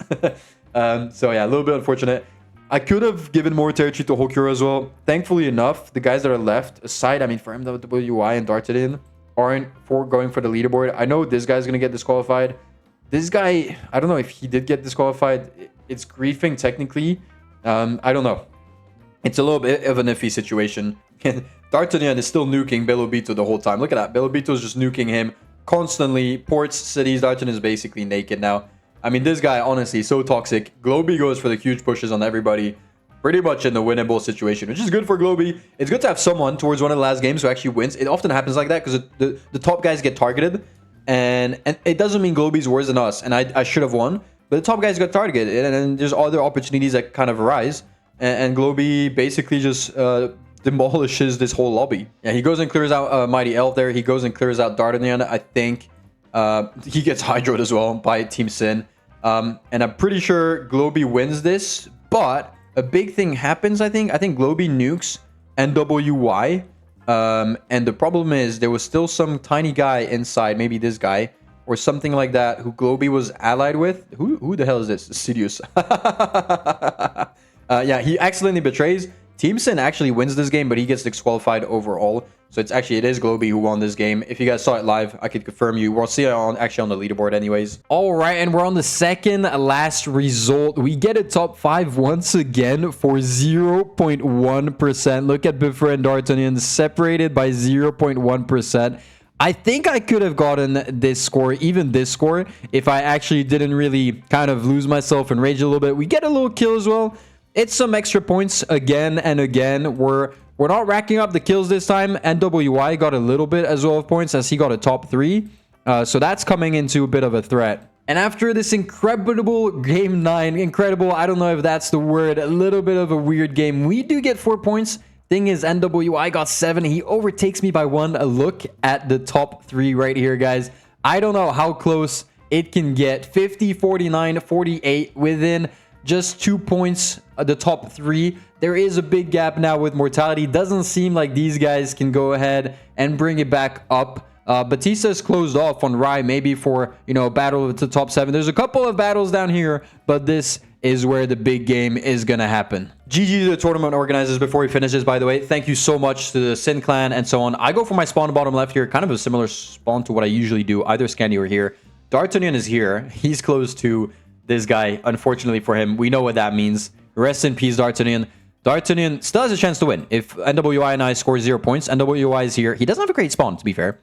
So yeah, a little bit unfortunate. I could have given more territory to Hokuro as well. Thankfully enough, the guys that are left, aside, I mean, for MWI and D'Artagnan, aren't going for the leaderboard. I know this guy's going to get disqualified. This guy, I don't know if he did get disqualified. It's griefing technically. I don't know. It's a little bit of an iffy situation. D'Artagnan is still nuking Belobito the whole time. Look at that. Belobito is just nuking him constantly. Ports, cities. D'Artagnan is basically naked now. I mean, this guy, honestly, so toxic. Globey goes for the huge pushes on everybody. Pretty much in the winnable situation, which is good for Globey. It's good to have someone towards one of the last games who actually wins. It often happens like that because the top guys get targeted. And it doesn't mean Globey's worse than us. And I should have won. But the top guys got targeted. And there's other opportunities that kind of arise. And Globey basically just demolishes this whole lobby. Yeah, he goes and clears out Mighty Elf there. He goes and clears out D'Artagnan. I think he gets hydroed as well by Team Sin. And I'm pretty sure Globey wins this. But a big thing happens, I think. I think Globey nukes NWY. And the problem is there was still some tiny guy inside, maybe this guy, or something like that, who Globey was allied with. Who the hell is this? Sidious. Yeah, he accidentally betrays. Team Sin actually wins this game, but he gets disqualified overall. So it is Globey who won this game. If you guys saw it live, I could confirm you. We'll see it actually on the leaderboard anyways. All right, and we're on the second last result. We get a top 5 once again for 0.1%. Look at Bifur and D'Artagnan separated by 0.1%. I think I could have gotten this score, even this score, if I actually didn't really kind of lose myself and rage a little bit. We get a little kill as well. It's some extra points again and again. We're not racking up the kills this time. NWI got a little bit as well of points as he got a top 3. So that's coming into a bit of a threat. And after this incredible game 9, incredible, I don't know if that's the word, a little bit of a weird game, we do get 4 points. Thing is, NWI got 7. He overtakes me by 1. Look at the top 3 right here, guys. I don't know how close it can get. 50, 49, 48 within just 2 points, the top 3. There is a big gap now with mortality. Doesn't seem like these guys can go ahead and bring it back up. Batista is closed off on Rai, maybe for, you know, a battle of the top 7. There's a couple of battles down here, but this is where the big game is gonna happen. GG to the tournament organizers before he finishes, by the way. Thank you so much to the Sin Clan and so on. I go for my spawn bottom left here, kind of a similar spawn to what I usually do, either Scandi or here. D'Artagnan is here. He's close to this guy, unfortunately for him. We know what that means. Rest in peace, D'Artagnan. D'Artagnan still has a chance to win. If NWI and I score 0 points, NWI is here. He doesn't have a great spawn, to be fair.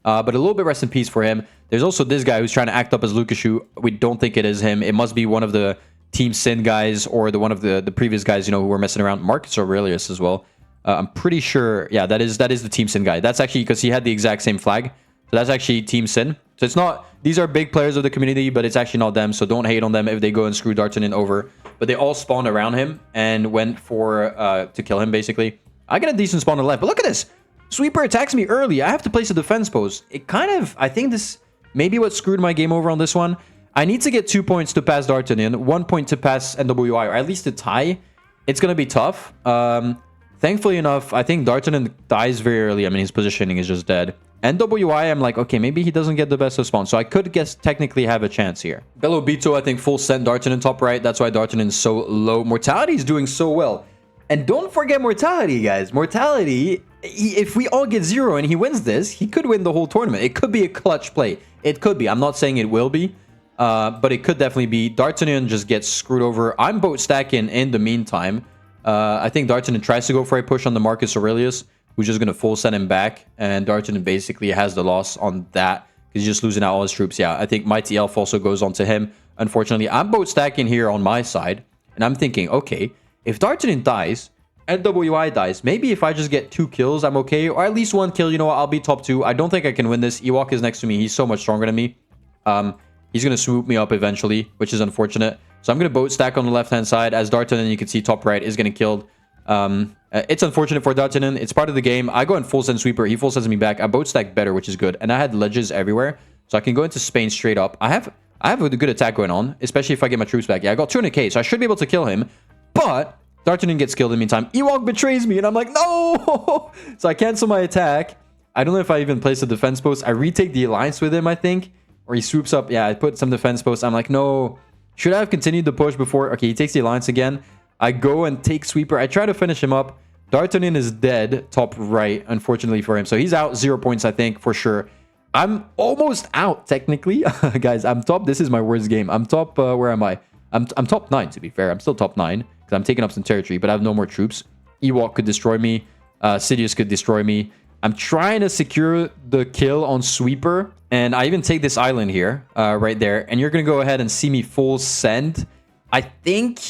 But a little bit rest in peace for him. There's also this guy who's trying to act up as Lukashu. We don't think it is him. It must be one of the Team Sin guys or one of the previous guys, you know, who were messing around. Marcus Aurelius as well. I'm pretty sure, yeah, that is the Team Sin guy. That's actually because he had the exact same flag. So that's actually Team Sin. So it's not, these are big players of the community, but it's actually not them. So don't hate on them if they go and screw D'Artagnan over. But they all spawned around him and went for, to kill him, basically. I get a decent spawn on the left, but look at this. Sweeper attacks me early. I have to place a defense post. It kind of, I think this maybe what screwed my game over on this one. I need to get 2 points to pass D'Artagnan, 1 point to pass NWI, or at least a tie. It's going to be tough. Thankfully enough, I think D'Artagnan dies very early. I mean, his positioning is just dead. NWI, I'm like, okay, maybe he doesn't get the best of spawn. So I could guess technically have a chance here. Belobito, I think, full sent D'Artagnan top right. That's why D'Artagnan is so low. Mortality is doing so well. And don't forget Mortality, guys. Mortality, if we all get 0 and he wins this, he could win the whole tournament. It could be a clutch play. It could be. I'm not saying it will be. But it could definitely be. D'Artagnan just gets screwed over. I'm boat stacking in the meantime. I think D'Artagnan tries to go for a push on the Marcus Aurelius, who's just going to full send him back. And D'Artagnan basically has the loss on that. He's just losing out all his troops. Yeah, I think Mighty Elf also goes on to him. Unfortunately, I'm boat stacking here on my side. And I'm thinking, okay, if D'Artagnan dies, NWI dies, maybe if I just get 2 kills, I'm okay. Or at least 1 kill, you know what, I'll be top 2. I don't think I can win this. Ewok is next to me. He's so much stronger than me. He's going to swoop me up eventually, which is unfortunate. So I'm going to boat stack on the left-hand side. As D'Artagnan, you can see top right is getting killed. It's unfortunate for D'Artagnan. It's part of the game. I go in full send sweeper. He full sends me back. I boat stack better, which is good. And I had ledges everywhere. So I can go into Spain straight up. I have a good attack going on, especially if I get my troops back. Yeah, I got 200k, so I should be able to kill him. But D'Artagnan gets killed in the meantime. Ewok betrays me, and I'm like, no! So I cancel my attack. I don't know if I even place a defense post. I retake the alliance with him, I think. Or he swoops up. Yeah, I put some defense posts. I'm like, no. Should I have continued the push before? Okay, he takes the alliance again. I go and take Sweeper. I try to finish him up. D'Artagnan is dead, top right, unfortunately for him. So he's out 0 points, I think, for sure. I'm almost out, technically. Guys, I'm top. This is my worst game. I'm top, where am I? I'm top 9, to be fair. I'm still top 9, because I'm taking up some territory, but I have no more troops. Ewok could destroy me. Sidious could destroy me. I'm trying to secure the kill on Sweeper, and I even take this island here, right there, and you're going to go ahead and see me full send. I think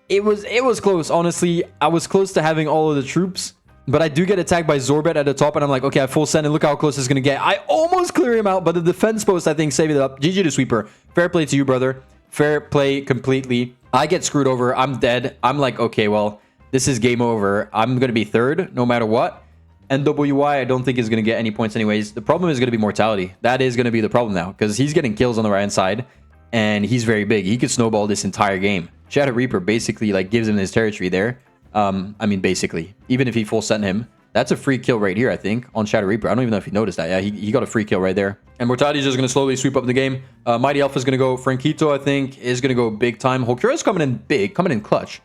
it was close, honestly. I was close to having all of the troops, but I do get attacked by Zorbet at the top, and I'm like, okay, I full send, and look how close it's going to get. I almost clear him out, but the defense post, I think, saved it up. GG to Sweeper. Fair play to you, brother. Fair play completely. I get screwed over. I'm dead. I'm like, okay, well, this is game over. I'm going to be third no matter what. NWY, I don't think is going to get any points anyways. The problem is going to be mortality. That is going to be the problem now, because he's getting kills on the right-hand side, and he's very big. He could snowball this entire game. Shadow Reaper basically like gives him his territory there. I mean, basically, even if he full sent him, that's a free kill right here, I think, on Shadow Reaper. I don't even know if you noticed that. Yeah, he got a free kill right there. And Mortality is just going to slowly sweep up the game. Mighty Alpha is going to go. Franquito, I think, is going to go big time. Hulkura's coming in big, coming in clutch.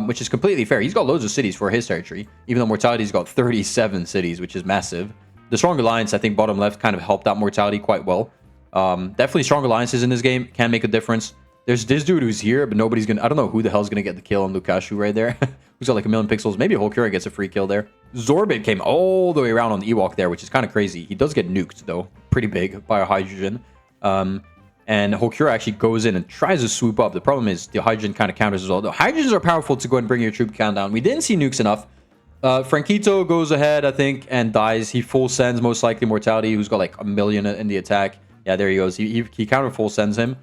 Which is completely fair. He's got loads of cities for his territory, even though Mortality's got 37 cities, which is massive. The Strong Alliance, I think, bottom left kind of helped out Mortality quite well. Definitely strong alliances in this game can make a difference. There's this dude who's here, but nobody's gonna... I don't know who the hell's gonna get the kill on Lukashu right there. Who's got like 1,000,000 pixels. Maybe Hulkura gets a free kill there. Zorbit came all the way around on the Ewok there, which is kind of crazy. He does get nuked, though. Pretty big by a Hydrogen. And Hulkura actually goes in and tries to swoop up. The problem is the Hydrogen kind of counters as well. The Hydrogens are powerful to go and bring your troop count down. We didn't see nukes enough. Franquito goes ahead, I think, and dies. He full sends most likely Mortality, who's got like 1,000,000 in the attack. Yeah, there he goes. He counter full sends him,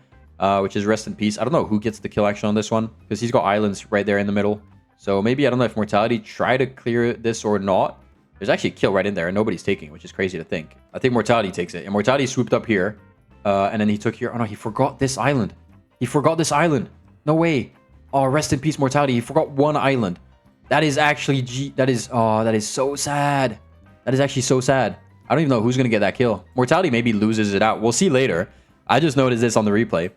which is rest in peace. I don't know who gets the kill action on this one, because he's got islands right there in the middle. So maybe, I don't know if Mortality try to clear this or not. There's actually a kill right in there, and nobody's taking it, which is crazy to think. I think Mortality takes it. And Mortality swooped up here. And then he took here. Oh no, he forgot this island. He forgot this island. No way. Oh, rest in peace, Mortality. He forgot one island. That is actually that is so sad. That is actually so sad. I don't even know who's gonna get that kill. Mortality maybe loses it out. We'll see later. I just noticed this on the replay.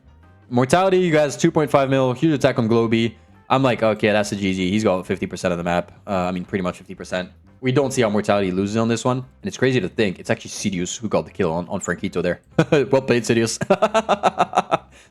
Mortality, you guys, 2.5 mil, huge attack on Globee. I'm like, okay, that's a GG. He's got 50% of the map. I mean, pretty much 50%. We don't see how Mortality loses on this one. And it's crazy to think. It's actually Sidious who got the kill on Franquito there. Well played, Sidious.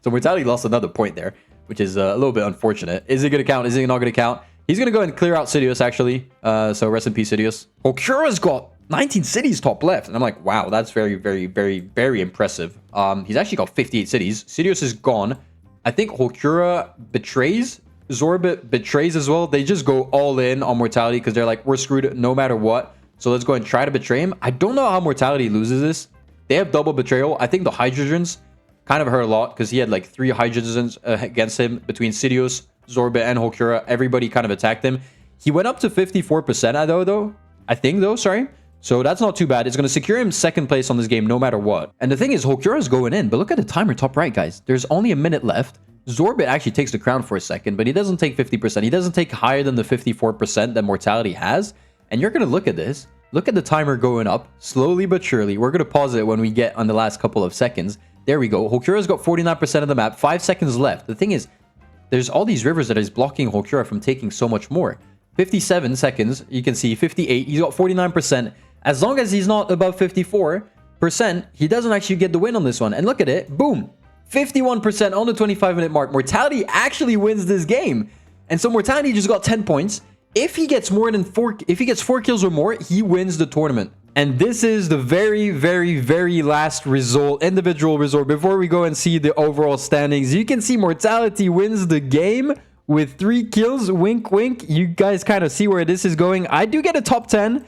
So Mortality lost another point there, which is a little bit unfortunate. Is it going to count? Is it not going to count? He's going to go and clear out Sidious, actually. So rest in peace, Sidious. Hulkura's got 19 cities top left. And I'm like, wow, that's very, very, very, very impressive. He's actually got 58 cities. Sidious is gone. I think Hulkura betrays. Zorbit betrays as well. They just go all in on Mortality because they're like, we're screwed no matter what. So let's go and try to betray him. I don't know how Mortality loses this. They have double betrayal. I think the Hydrogens kind of hurt a lot because he had like 3 Hydrogens against him between Sidious, Zorbit, and Hulkura. Everybody kind of attacked him. He went up to 54% though. I think though, sorry. So that's not too bad. It's going to secure him second place on this game no matter what. And the thing is, Hulkura's going in. But look at the timer top right, guys. There's only a minute left. Zorbit actually takes the crown for a second, but he doesn't take 50%. He doesn't take higher than the 54% that Mortality has. And you're going to look at this. Look at the timer going up, slowly but surely. We're going to pause it when we get on the last couple of seconds. There we go. Hulkura's got 49% of the map, 5 seconds left. The thing is, there's all these rivers that is blocking Hulkura from taking so much more. 57 seconds, you can see 58. He's got 49%. As long as he's not above 54%, he doesn't actually get the win on this one. And look at it. Boom. 51% on the 25-minute mark. Mortality actually wins this game. And so Mortality just got 10 points. If he gets more than 4 kills or more, he wins the tournament. And this is the very, very, very last result, individual result. Before we go and see the overall standings, you can see Mortality wins the game with 3 kills. Wink, wink. You guys kind of see where this is going. I do get a top 10.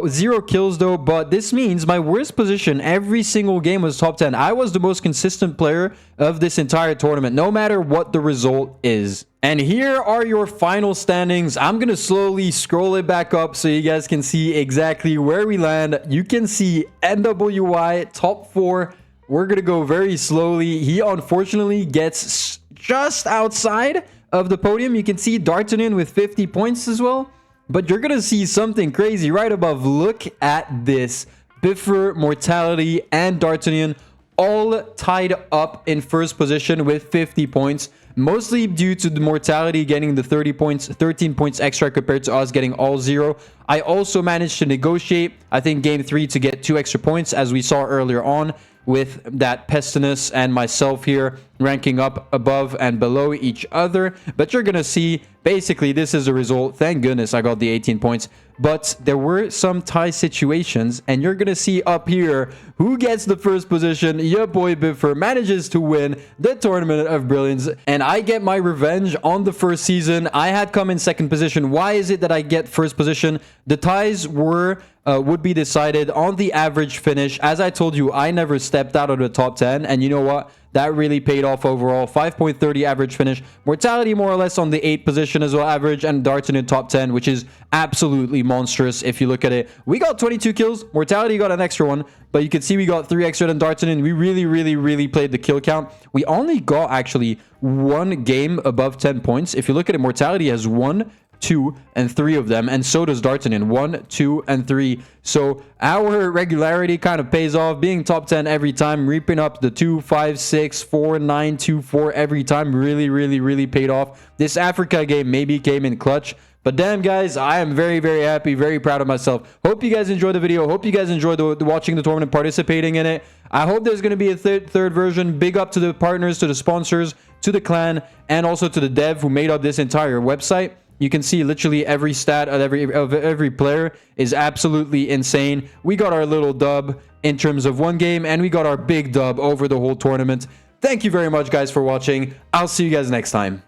0 kills though, but this means my worst position every single game was top 10. I was the most consistent player of this entire tournament, no matter what the result is. And here are your final standings. I'm going to slowly scroll it back up so you guys can see exactly where we land. You can see NWY top 4 we're going to go very slowly. He unfortunately gets just outside of the podium. You can see D'Artagnan with 50 points as well. But you're going to see something crazy right above. Look at this. Biffer, Mortality, and D'Artagnan all tied up in first position with 50 points. Mostly due to the Mortality getting the 30 points, 13 points extra compared to us getting all 0. I also managed to negotiate, I think, game 3 to get 2 extra points, as we saw earlier on, with that Pestinus and myself here ranking up above and below each other. But you're gonna see, basically, this is the result. Thank goodness I got the 18 points. But there were some tie situations, and you're gonna see up here who gets the first position. Your boy Biffer manages to win the Tournament of Brilliance, and I get my revenge on the first season. I had come in second position. Why is it that I get first position? The ties would be decided on the average finish. As I told you, I never stepped out of the top 10, and you know what? That really paid off overall. 5.30 average finish. Mortality more or less on the 8th position as well, average, and D'Artagnan top 10, which is absolutely monstrous if you look at it. We got 22 kills. Mortality got an extra one, but you can see we got 3 extra than D'Artagnan. We really played the kill count. We only got actually 1 game above 10 points. If you look at it, Mortality has 1, 2, and 3 of them, and so does D'Artagnan. 1, 2, and 3. So our regularity kind of pays off, being top 10 every time, reaping up the 2, 5, 6, 4, 9, 2, 4 every time. Really paid off. This Africa game maybe came in clutch. But damn, guys, I am very happy, very proud of myself. Hope you guys enjoyed the video. Hope you guys enjoyed watching the tournament, participating in it. I hope there's going to be a third version. Big up to the partners, to the sponsors, to the clan, and also to the dev who made up this entire website. You can see literally every stat of every player is absolutely insane. We got our little dub in terms of one game, and we got our big dub over the whole tournament. Thank you very much, guys, for watching. I'll see you guys next time.